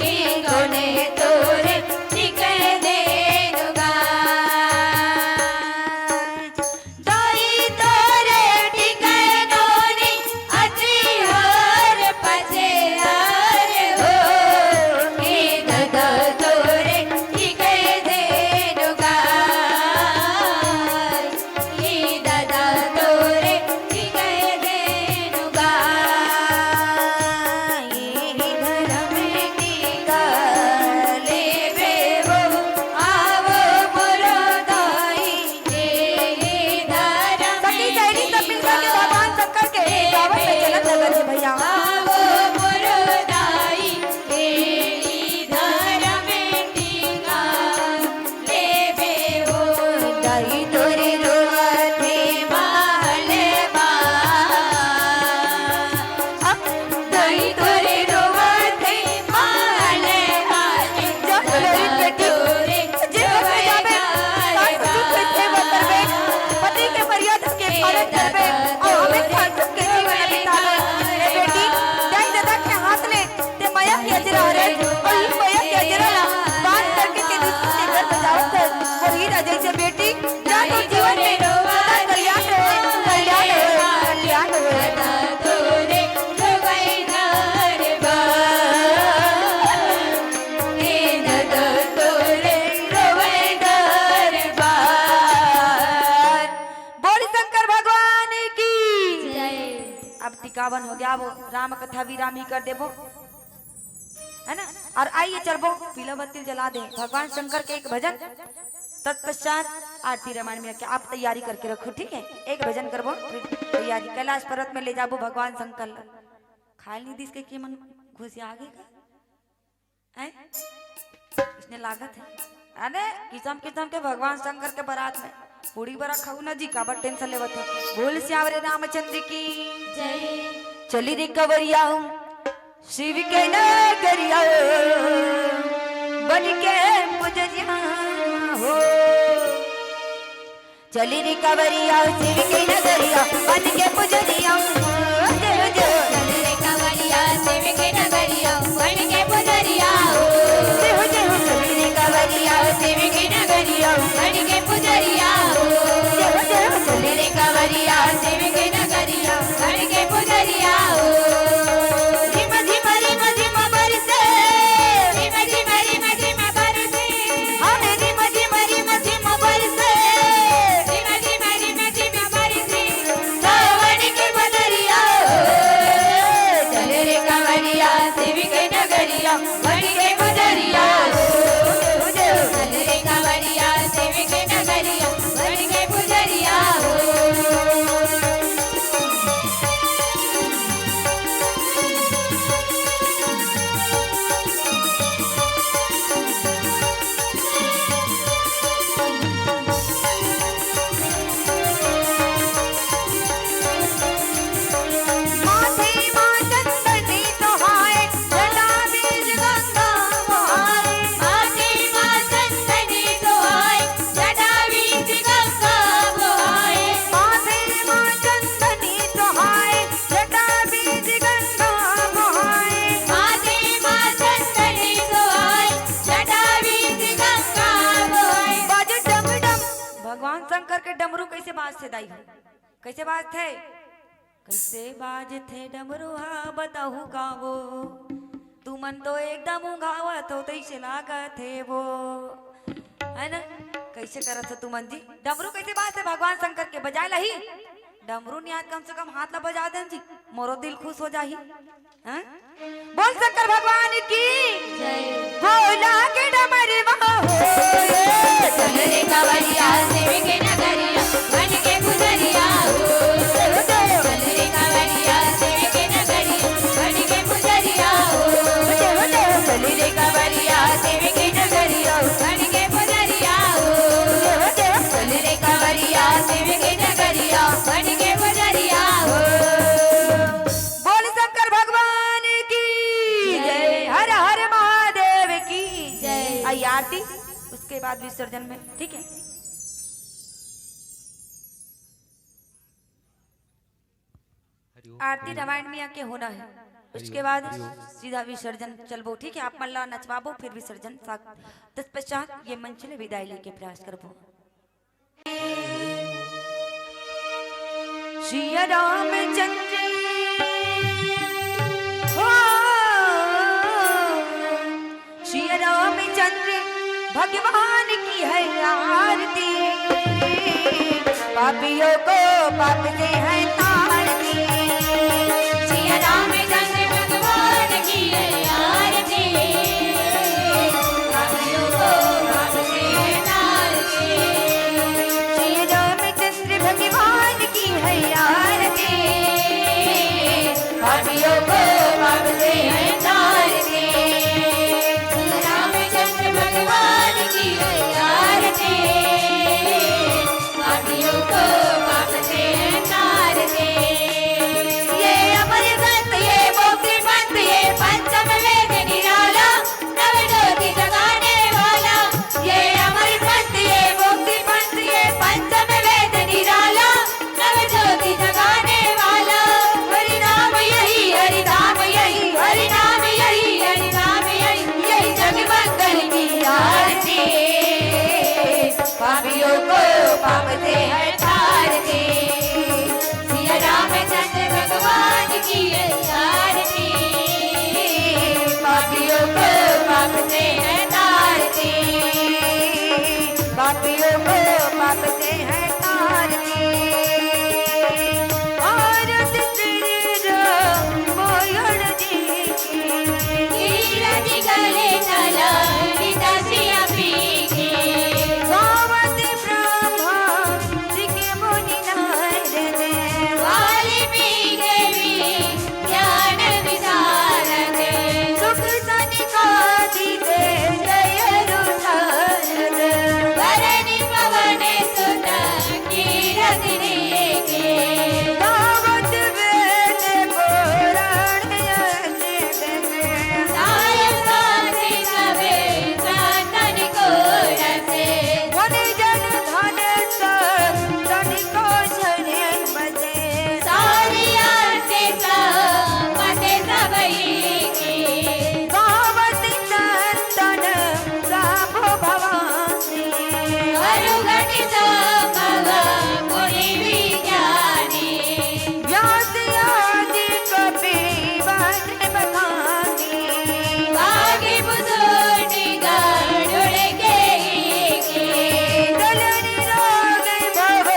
की कोने तोरे टिके देनुगा दाई तोरे टिके नोनी अच्छी हर पचे हर हो की दादा तोरे टिके देनुगा की दादा तोरे टिके देनुगा ही धर्म टीका लेबे वो आवो मोरो दाई धर्म सखी सहेली सब मिलकर के भगवान शंकर के गावन में चलत लगल है भैया आवो मोरो दाई धर्म टीका लेबे वो दाई तोरे रोते माले बा दाई तोरे रोवते माले आजे जब मेरी बेटी तोरे जीवन में जावे सास ससुर के सेवा करवे पति के मर्यादा के पालन करवे और हमें सास के जीवन बितावे ए बेटी दाई दादा के हाथ ले ते माया की अजरा रे और इस माया की अजरा ला बात करके के दूसरे के घर सजावट कर और हीरा जैसे बेटी जा तो जीवन में सदा कल्याण रहे कल्याण रहे कल्याण रहे तोरे रोवै दरबा हे दादा तोरे रोवै दरबा बोल शंकर भगवान की जय अब टिकावन हो गया वो राम कथा भी राम ही कर देबो है ना और आइए चलबो पीला बत्ती जला दे भगवान शंकर के एक भजन तत्पश्चात आरती रामायण में क्या आप तैयारी करके रखो ठीक है एक भजन करबो फिर तैयारी कैलाश पर्वत में ले जाबो भगवान शंकर ला। खाल नहीं दिस के मन घुस आगे का है इसने लागत है अरे किस्म किस्म के भगवान शंकर के बारात में पूरी बरा खाऊ ना जी काबर टेंशन लेवत है। बोल श्यावरे रामचंद्र की जय। चली रे कवरिया शिव के नगरिया बन के पुजरिया हो। चली रे कवरिया शिव के नगरिया बन के पुजरिया जय जय। चल रे कवरिया शिव के नगरिया बन के पुजरिया हो। जय जय। चली रे कवरिया शिव के नगरिया बन के पुजरिया हो। जय जय। चल रे कवरिया शिव के नगरिया बन के पुजरिया हो। झिम झिम रिम झिम बरसे, झिम झिम रिम झिम बरसे, हमें झिम झिम रिम झिम बरसे, झिम झिम रिम झिम बरसे, सावन के बदरिया हो। चल रे कवरिया शिव के नगरिया बन के पुजरिया हो। चल रे कवरिया शिव के नगरिया बन के पुजरिया हो। माथे मां चंदनी सोहाए जटा बीज गंगा मोहाए। माथे मां चंदनी सोहाए जटा बीज गंगा मोहाए। माथे मां चंदनी सोहाए जटा बीज गंगा मोहाए। माथे मां चंदनी सोहाए जटा बीज गंगा मोहाए। बाजे डम डम भगवान शंकर के डमरू कैसे बाजते दाई हो? कैसे बाजते? कैसे बाजते डमरू हा बताहू गावो। तू मन तो एकदम उघावत हो तैसे लागत है वो, है ना? कैसे करत हो तू मन जी? डमरू कैसे बाजते भगवान शंकर के? बजाए लही डमरू नियात कम से कम हाथ ला बजा देन जी, मोरो दिल खुश हो जाही। हैं? बोल शंकर भगवान की जय। भोला के डमरवा हो। चल रे कवरिया शिव के नगरिया बन के पुजरिया हो। चल रे कवरिया शिव के नगरिया बन के पुजरिया हो। चल रे कवरिया शिव के नगरिया बन के पुजरिया हो। चल रे कवरिया शिव के नगरिया बन के पुजरिया हो। बोल शंकर भगवान की जय। हर हर महादेव की जय। आई आरती उसके बाद विसर्जन में, ठीक है? आरती रामायण में आके होना है, उसके बाद सीधा विसर्जन चलबो, ठीक है? आप मल्ला नचवाबो फिर विसर्जन तत्पश्चात ये मंच ले विदाई लेके प्रयास करबो। श्री रामचंद्र हो, श्री रामचंद्र भगवान की है आरती। पापियों को पाप से है तारती। श्री रामचंद्र भगवान की है आरती। पापियों को पाप से है तारती। श्री रामचंद्र भगवान की है आरती। पापियों को पाप से है तारती। श्री रामचंद्र भगवान की है आरती। पापियों को पाप से है तारती। ये अमर ग्रंथ ये मुक्ति पंथ ये पंचम वेद निराला नव ज्योति जगाने वाला। ये अमर ग्रंथ ये मुक्ति पंथ ये पंचम वेद निराला नव ज्योति जगाने वाला। हरि नाम यही हरि धाम यही हरि नाम यही हरि नाम यही यही जग मंगल की आरती। पापियों को पाप से है तारती। श्री रामचंद्र भगवान की है आरती। पापियों को पाप से है तारती। पापियों को पाप से है तारती। आरती तेरे रामायण जी की। नीरज गले चला नितसिया पी के। गावत ब्रह्मा जी के मुनि नाथ बात बखानी आगे बुजुर्ग गरुड़ के दलनी रोग भव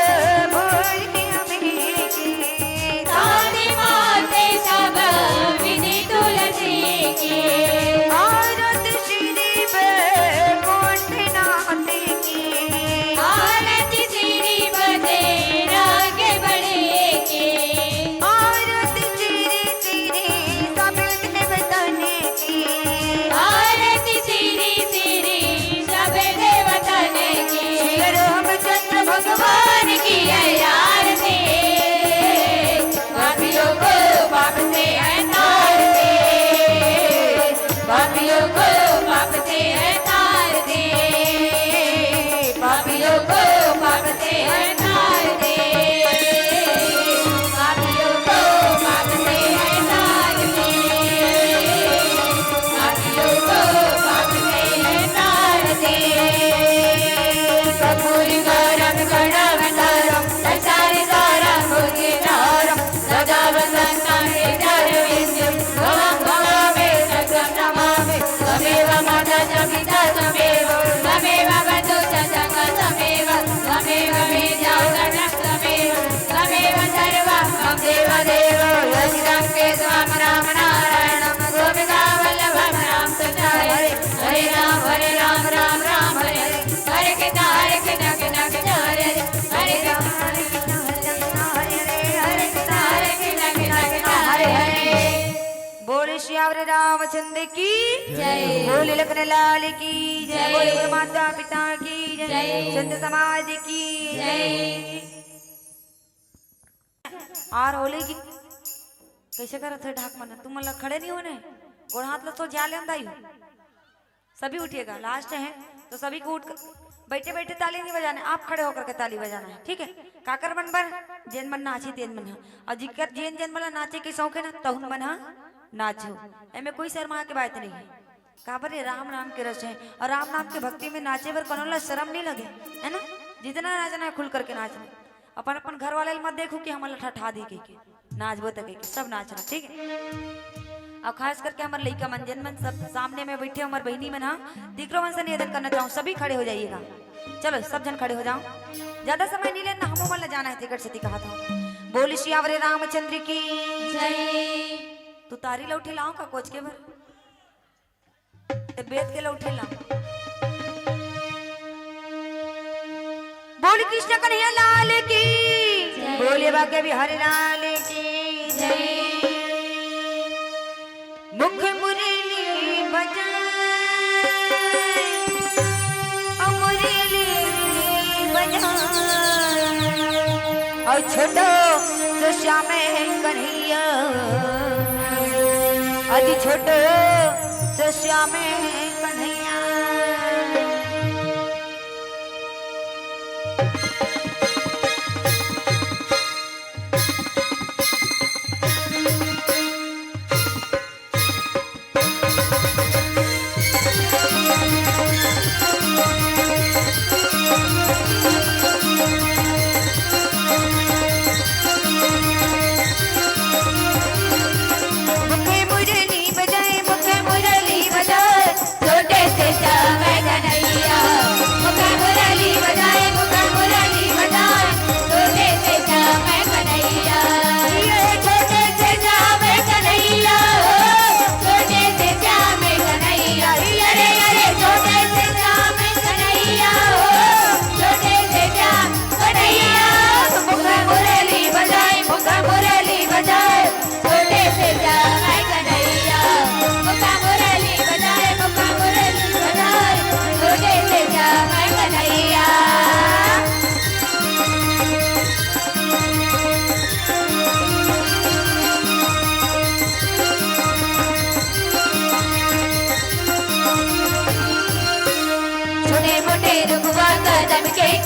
भोर के हमें के ताने माते सब विधि तुलसी की आरत श्री कोट नाते की आरती श्री बदे राग बड़े के आरत श्री सब देवतने की आरती श्री श्री सब देवतन की रामचंद्र भगवान की आरती पापियों को पाप से है तार दे पापियों को पाप से है तार दे पापियों को पाप से है तार दे पापियों को पाप से है तार दे पापियों को पाप से है तार दे कपूर गौरम गणवतारम संसार सारम मुदितारम सदा वसन्तं हृदयविद्युं भवं भवामि सत्यं नमामि त्वमेव माता च पिता त्वमेव त्वमेव बन्धुः च सखा त्वमेव त्वमेव विद्या गणः त्वमेव त्वमेव सर्वं मम देवदेव यजितं केशवं राम नारायणं गोपिका वल्लभं राम सचाय हरे राम राम राम हरे हरे कृष्ण कृष्ण कृष्ण हरे हरे राम बोले श्यावरे रामचंद्र की जय। बोले लखन लाल की जय। बोले गुरु माता पिता की जय। संत समाज की जय। और ओले की कैसे करत है ढाक मन तुम मतलब खड़े नहीं होने गोड़ हाथ लो तो जाले अंदाई सभी उठिएगा लास्ट है तो सभी को उठ बैठे बैठे ताली नहीं बजाना आप खड़े होकर के ताली बजाना है ठीक है काकर बन बर जेन बन नाची तेन बन और जिकर जेन जेन वाला नाचे के शौक है ना तहुन बन नाचो एमे कोई शर्मा के बात नहीं है काबर ये राम नाम के रस है और राम नाम के भक्ति में नाचे पर कौन शर्म नहीं लगे है ना जितना नाचना है खुल करके नाचना अपन अपन घर वाले मत देखो कि हमारा ठठा दी के नाचबो तक के सब नाचना ठीक है और खास करके हमारे लड़का मंजन मन सब सामने में बैठे हमारे बहनी मन हाँ दिकरो मन से निवेदन करना चाहूँ सभी खड़े हो जाइएगा चलो सब जन खड़े हो जाओ ज्यादा समय नहीं लेना हमो वाला जाना है टिकट से कहा था बोल श्यावरे रामचंद्र की जय। तू तारी लौठी लाओ का कोच के भर ते बेत के लौठी लाओ बोल कृष्ण कन्हैया लाल की जय। बोले बाके बिहारी लाल की जय। मुख मुरली बजाए मुरली बजाए और छोटो तो श्याम कन्हैया अति छोटो तो श्याम कन्हैया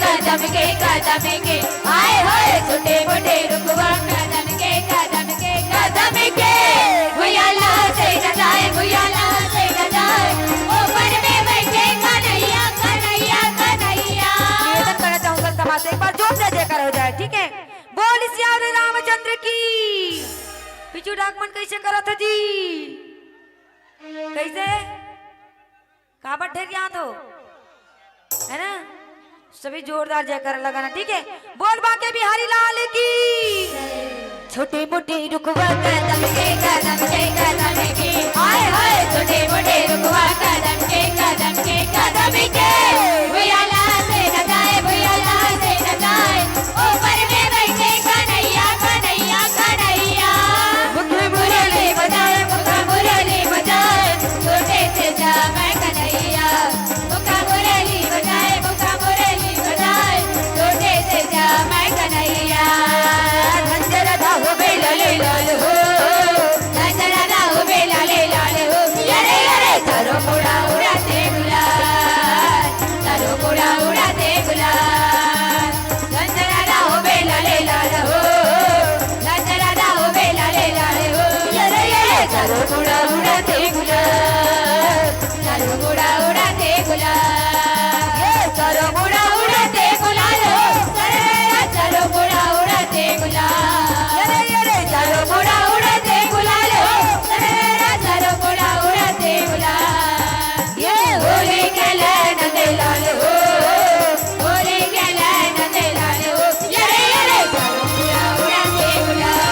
कदम के आए होए छोटे मोटे रुकवा कदम के भुयाला से न जाए ऊपर में बैठे कन्हैया कन्हैया कन्हैया। निवेदन करना चाहूँ संत समाज से एक बार जोर से जयकार हो जाए ठीक है बोल श्यावरे रामचंद्र की बिचू डाकमन कैसे करत है जी? कैसे काबट ढेर यहाँ तो है ना? सभी जोरदार जयकार लगाना, ठीक है? बोल बाके बिहारी लाल की। छोटे मोटे रुकवा कदम के की हाय हाय छोटे मोटे रुकवा कदम के कदम के भुयाला से न जाए भुयाला से न जाए ऊपर में बैठे कन्हैया कन्हैया कन्हैया मुरली बजाए मुरली बजाए छोटे से जा मैं कन्हैया मुरली बजाए मुरली बजाए छोटे से जा मैं कन्हैया हो बेला ले लाल हो नजरा हो बेला ले लाल हो अरे अरे तारो मुड़ा उड़ाते गुलाल तारो मुड़ा उड़ाते गुलाल नजरा हो बेला ले लाल हो नजरा हो बेला ले लाल हो अरे अरे तारो मुड़ा उड़ाते गुलाल तारो मुड़ा उड़ाते गुलाल तारो मुड़ा उड़ाते गुलाल हो तारो मुड़ा उड़ाते गुलाल तारो मुड़ा उड़ाते गुलाल हो तारो मुड़ा उड़ाते गुलाल ये होली खेले नंदे लाल हो होली खेले नंदे लाल हो अरे अरे तारो मुड़ा उड़ाते गुलाल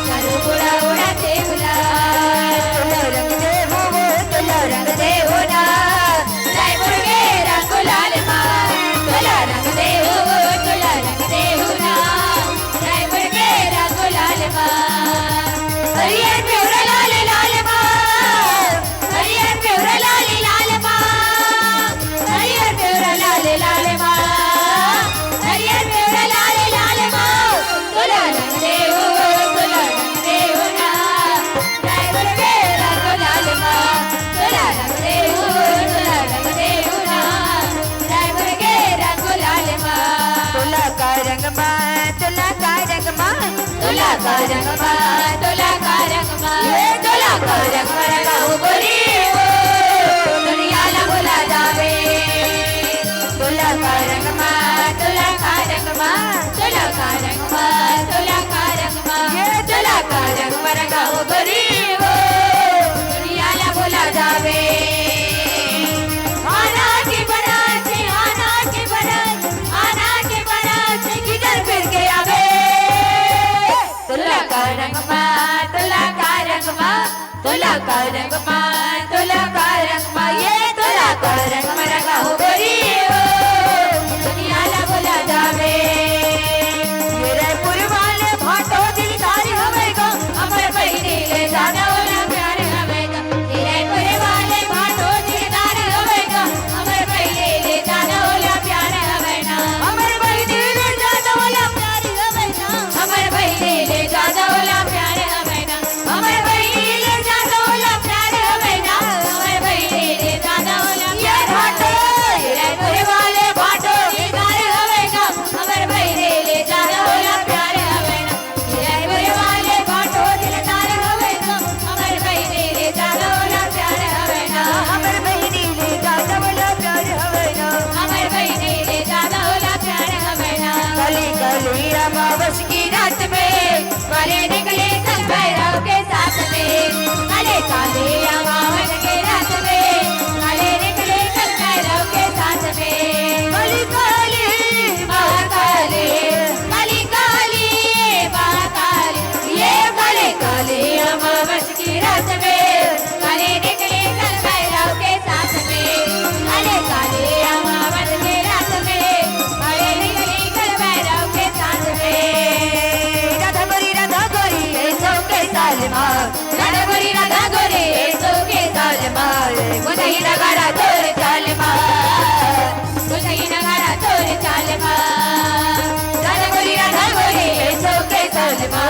तारो मुड़ा उड़ाते गुलाल रंग दे हो ना रायपुर के रंग लाल मां तोला रंग दे हो तोला रंग दे हो ना रायपुर के रंग लाल हरियर प्योरा लाल लाल हरियर प्योरा लाल लाल हरियर प्योरा लाल लाल हरियर प्योरा लाल लाल तोला रंग दे हो ना रायपुर के रंग लाल तोला रंग दे हो ना रायपुर के रंग लाल तोला का रंग मां तोला का रंग मां तोला का रंग तोला का रंग तोला का रंग रंगाऊ गोरी हो दुनिया ला भुला जावे तोला का रंग तोला का रंग तोला का रंग तोला का रंग तोला का रंग रंगाऊ गोरी हो दुनिया ला भुला जावे आना की बारात किधर फिर के आवे तोला का रंग तोला का रंग तोला का रंग तोला का रंग ये तोला का रंग रंगा हो गोरी हो दुनिया ला भुला जावे ये रायपुर वाले भाटो दिलदार हवेगा अमर बहिनी ले जाना वाला प्यार हवेगा ये रायपुर वाले भाटो दिलदार हवेगा अमर बहिनी ले जाना वाला प्यार हवेगा अमर बहिनी ले जाना वाला प्यार हवेगा अमर बहिनी ले जाना वाला प्यार हवेगा अमर बहिनी ले जाना वाला प्यार हवेगा अमर बहिनी ले जाना वाला ये भाटो ये रायपुर वाले भाटो दिलदार हवेगा अमर बहिनी ले जाना वाला प्यार हवेगा ये रायपुर वाले भाटो दिलदार हवेगा अमर बहिनी ले जाना वाला प्यार हवेगा अमर बहिनी ले जाना वाला प्यार हवेना अमर बहिनी ले जाना वाला प्यार हवेगा कली कली अमावस की रात में काले निकले कल भैरव के साथ में काले काले अमावस की रात में काले निकले कल भैरव के साथ में काली काली महाकाली काली काली महाकाली ये काले काले अमावस की रात में काले निकले कल भैरव के साथ में काले काले अमावस की रात में काले निकले कल भैरव के साथ में राधा गोरी ऐसो के सालमा राधा गोरी ऐसो के सालमा मुझे नगारा तोर चालमा मुझे नगारा तोर चालमा राधा गोरी ऐसो के सालमा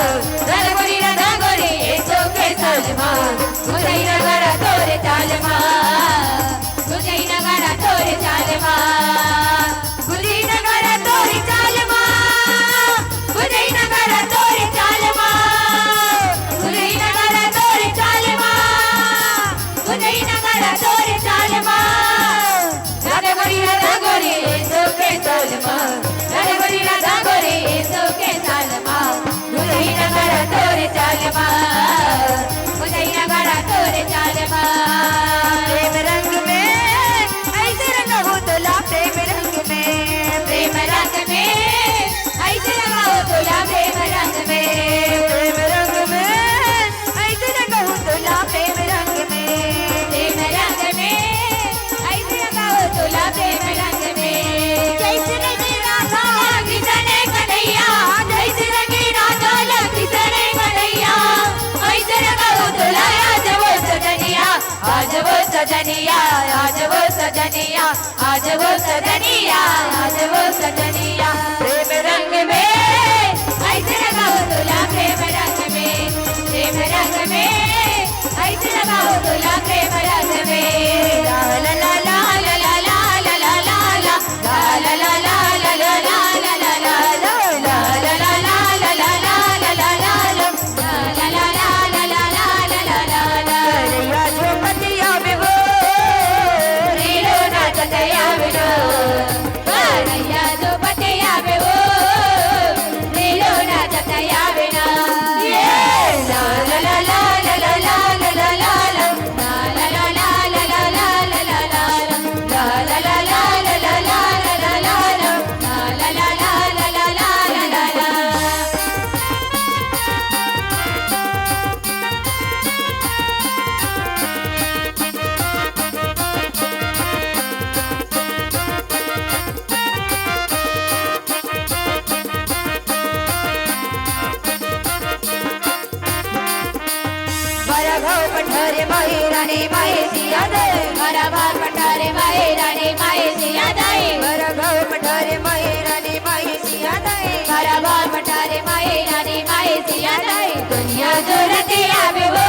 राधा गोरी ऐसो के सालमा मुझे नगारा तोर चालमा मुझे नगारा तोर चालमा मुझे नगारा तोर चालमा मुझे नगारा तोर चालमा मुझे नगारा तोर चालमा मुझे नगारा तोर चालमा राधा गोरी ऐसो के सालमा राधा गोरी ऐसो के सालमा मुझे नगारा तोर चालमा माँ उदैया गड़ा तोरे चाल माँ प्रेम रंग में ऐसे रंगा हो तोला प्रेम रंग में प्रेम रंग में ऐसे लगाओ तोला प्रेम रंग में प्रेम रंग में ऐसे रंगा हो तोला प्रेम रंग में प्रेम रंग में ऐसे लगाओ तोला प्रेम रंग में जैसे लगे राधा किसने कन्हैया जैसे लगे राधा किसने कन्हैया ऐसे लगाओ तोला आज वो सजनिया आज वो सजनिया आज वो सजनिया आज वो सजनिया आज वो सजनिया प्रेम रंग में ऐसे लगाओ तोला प्रेम रंग में प्रेम रंग में ऐसे लगाओ तोला प्रेम रंग में ला ला ला ला ला ला ला ला ला ला ला ला ला ला ला पठारे माई रानी माई सिया दे मारा भाग पठारे माई रानी माई सिया दे मारा भाग पठारे माई रानी माई सिया दे मारा भाग पठारे माई रानी माई सिया दे दुनिया जो रती आवे वो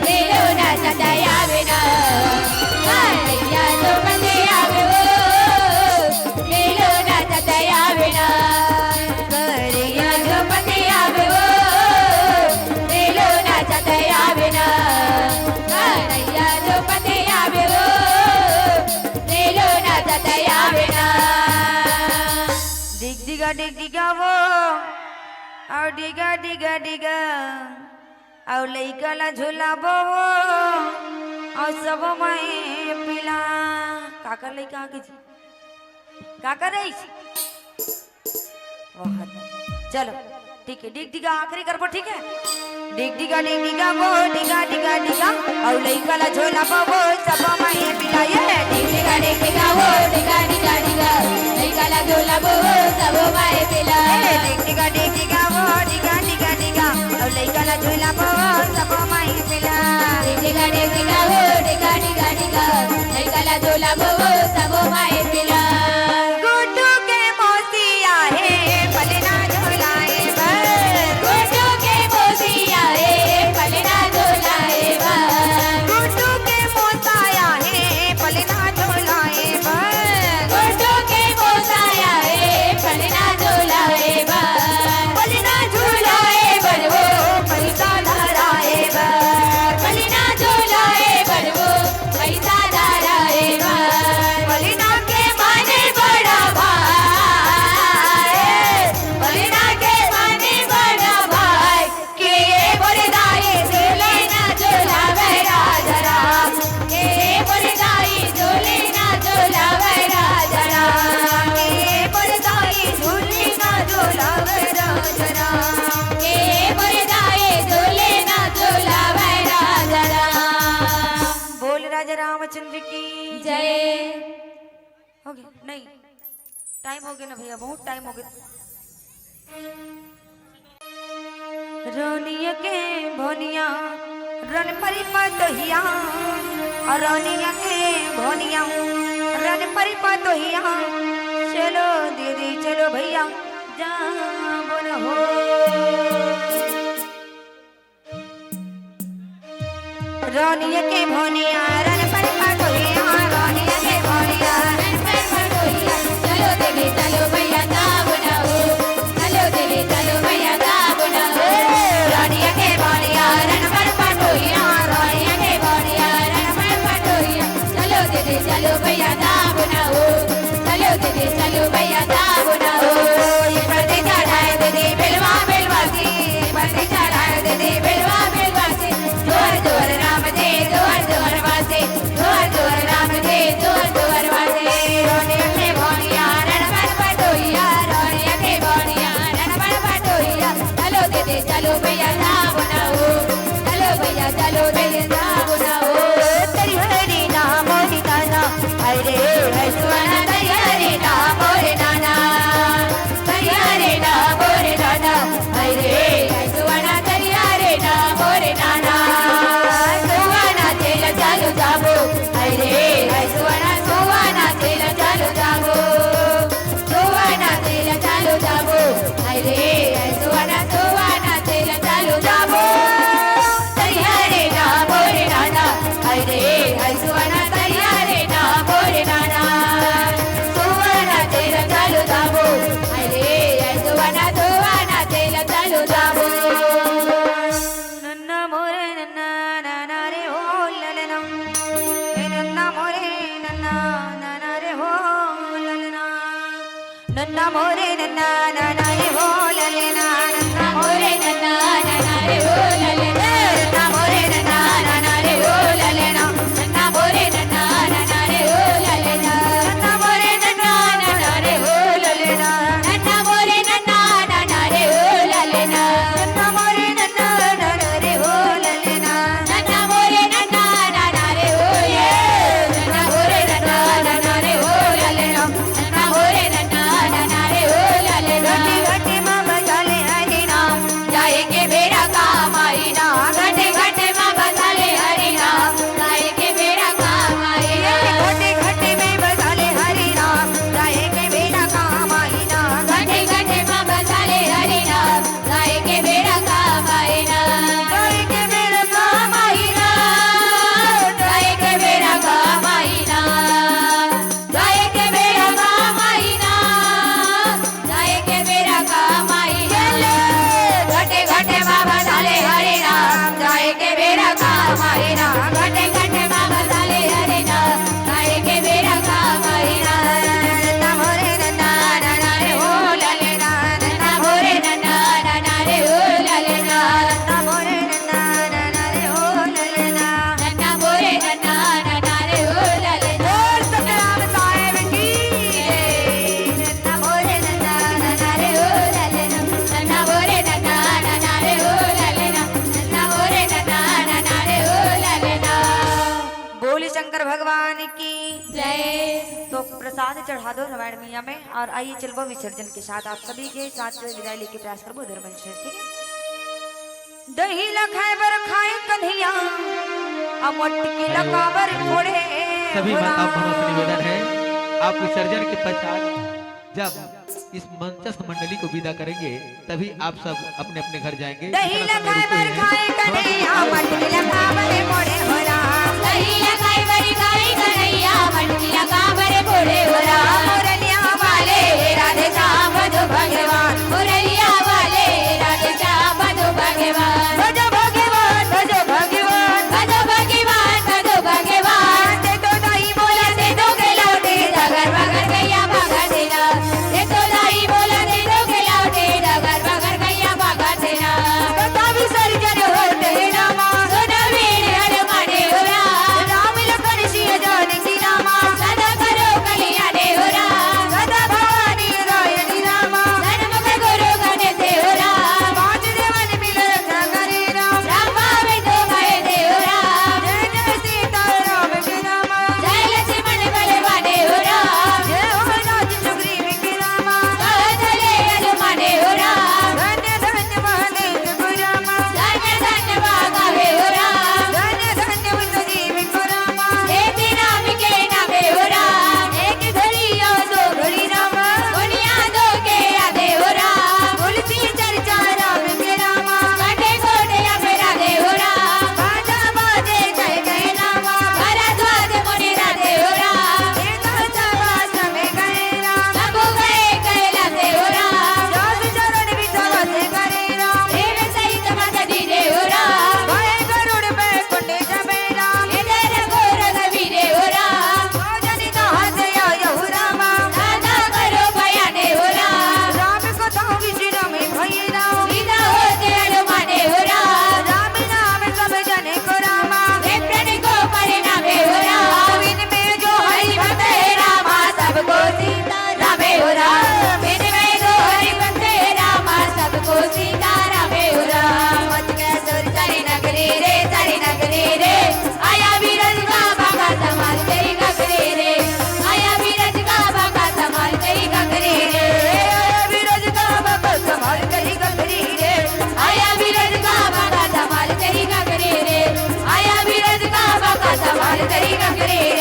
नीलो ना सताया बिना दुनिया जो बंदी आवे वो नीलो ना सताया बिना दुनिया जो बंदी आवे वो नीलो ना सताया बिना कन्हैया जो पति आवे वो नीलो ना सताया बिना डिग दिगा वो और डिगा डिगा डिगा और लइका ला झुलाबो वो और सब मैं पिला काकर लइका आगे जी काकर रही वाह चलो ठीक है डिग दिगा आखिरी करबो ठीक है डिग दिगा वो डिगा डिगा डिगा और लइका ला झुलाबो वो सब मैं पिला ये डिग दिगा वो डिगा डिगा डिगा लइका ला झुलाबो वो सब मैं पिला डिग दिगा वो डिगा डिगा डिगा और लइका ला झुलाबो वो सब मैं पिला डिगा वो डिगा डिगा डिगा लइका ला झुलाबो वो सब मैं पिला गुड्डू के मोसिया है पलना झुलाए बर गुड्डू के मोसिया है पलना झुलाए बर गुड्डू के मोसाया है पलना झुलाए बर गुड्डू के मोसाया है पलना झुलाए बर पलना झुलाए बर वो पैसा धराए बर पलना झुलाए बर वो पैसा धराए बर पलना के माने बड़ा भाई पलना के माने बड़ा भाई के बरदाई झूले ना झूलावे राजरा के बरदाई झूले ना झूलावे राजरा के बरदाई झूली ना झुलावे राजरा के बरदाई झूले ना झूलावे राजरा बोल राजा रामचंद्र की जय हो गया नहीं टाइम हो गया ना भैया बहुत टाइम हो गया रोनिया के भोनिया रन परी पतोहिया और रोनिया के भोनिया रन परी पतोहिया चलो दीदी चलो भैया जा बोल हो रोनिया के भोनिया रन परी पतोहिया रोनिया के भोनिया चलो देवी चलो भैया दाब ना हो चलो देवी चलो भैया दाब ना हो रोनिया के भोनिया रन परी पतोहिया रानिया के बाड़िया रण पर पटोहिया चलो देवी चलो भैया दाब ना हो चलो देवी चलो भैया दाब ना हो ये प्रति चढ़ाए दीदी बिलवा बिलवा की पति चढ़ाए चलो दिल जाबो ना हो तरी हरे नाम मोरे नाना अरे हसवाना तैयारे ना मोरे नाना तैयारे ना मोरे नाना अरे हसवाना तैयारे ना मोरे नाना सुवाना तेल चालू जाबो अरे हसवाना सुवाना तेल चालू जाबो सुवाना तेल चालू जाबो अरे हसवाना सुवाना तेल चालू जाबो तैयारे ना मोरे नाना अरे हसवाना तैयारे ना मोरे नाना सुवाना तेल चालू जाबो अरे हसवाना सुवाना तेल चालू जाबो नन्ना मोरे नन्ना नाना रे हो ललना ए नन्ना मोरे नन्ना नाना रे हो ललना नन्ना मोरे नन्ना नाना रे हो ललना नन्ना मोरे नन्ना नाना रे हो ललना नन्ना मोरे नन्ना नाना रे हो ललना नन्ना मोरे नन्ना नाना रे हो ललना नन्ना मोरे नन्ना नाना रे हो ललना नन्ना मोरे नन्ना नाना रे हो ललना नन्ना मोरे नन्ना नाना रे हो ललना नन्ना मोरे नन्ना नाना रे हो ये नन्ना मोरे नन्ना नाना रे हो ललना नन्ना मोरे नन्ना नाना रे हो ललना घटे मां बजाले हरे नाम जाए के बेड़ा काम आई ना घटे घटे माँ बसाले हरि नाम जाए के बेड़ा काम आई ना घटे घटे में बजाले हरे नाम जाए के बेड़ा काम आई ना घटे घटे माँ बसाले हरि नाम जाए के बेड़ा काम आई ना जाए के बेड़ा काम आई ना जाए के बेड़ा काम आई ना जाए के बेड़ा काम आई ना जाए के बेड़ा काम आई ना घटे घटे माँ बसाले हरि नाम जाए के बेड़ा काम आई ना घटे घटे माँ बसाले हरि नाम जाए के बेड़ा काम आई ना नन्ना मोरे नन्ना नाना रे हो ललना नन्ना मोरे नन्ना नाना रे हो ललना नन्ना मोरे नन्ना नाना रे हो ललना नन्ना मोरे नन्ना नाना रे हो ललना बोल सतराम साहिब की नन्ना मोरे नन्ना नाना नाना रे हो ललना नन्ना मोरे नन्ना नाना रे हो ललना नन्ना मोरे नन्ना नाना रे हो ललना बोली शंकर भगवान की जय तो प्रसाद चढ़ा दो रामायण मैया में और आइए चलबो विसर्जन के साथ आप सभी के साथ विदाई लेके प्रयास करबो धर्मवंश ठीक है दही लखाए बर खाए कन्हैया अब मटकी लकाबर फोड़े सभी माता बहनों से निवेदन है आप विसर्जन के पश्चात जब इस मंचस्थ मंडली को विदा करेंगे तभी आप सब अपने अपने घर जाएंगे। दही इतना समय लखाए रुके बर हैं। खाए कन्हैया मटकी लकाबर फोड़े हो राम दही लगाई बड़ी खाई कन्हैया मटकिया काबरे फोड़े हो राम मुरलिया वाले राधे श्याम मधु भगवान मुरलिया वाले राधे श्याम मधु भगवान भजो भगवान भजो भगवान मधु भगवान मधु भगवान ते तो दाई बोला बोला दे दो के लौटे डगर बगर गैया भागा देना दे तो लाई बोला दे दो के लौटे डगर बगर गैया भागा देना तथा विसर्जन होते रामा सुन करे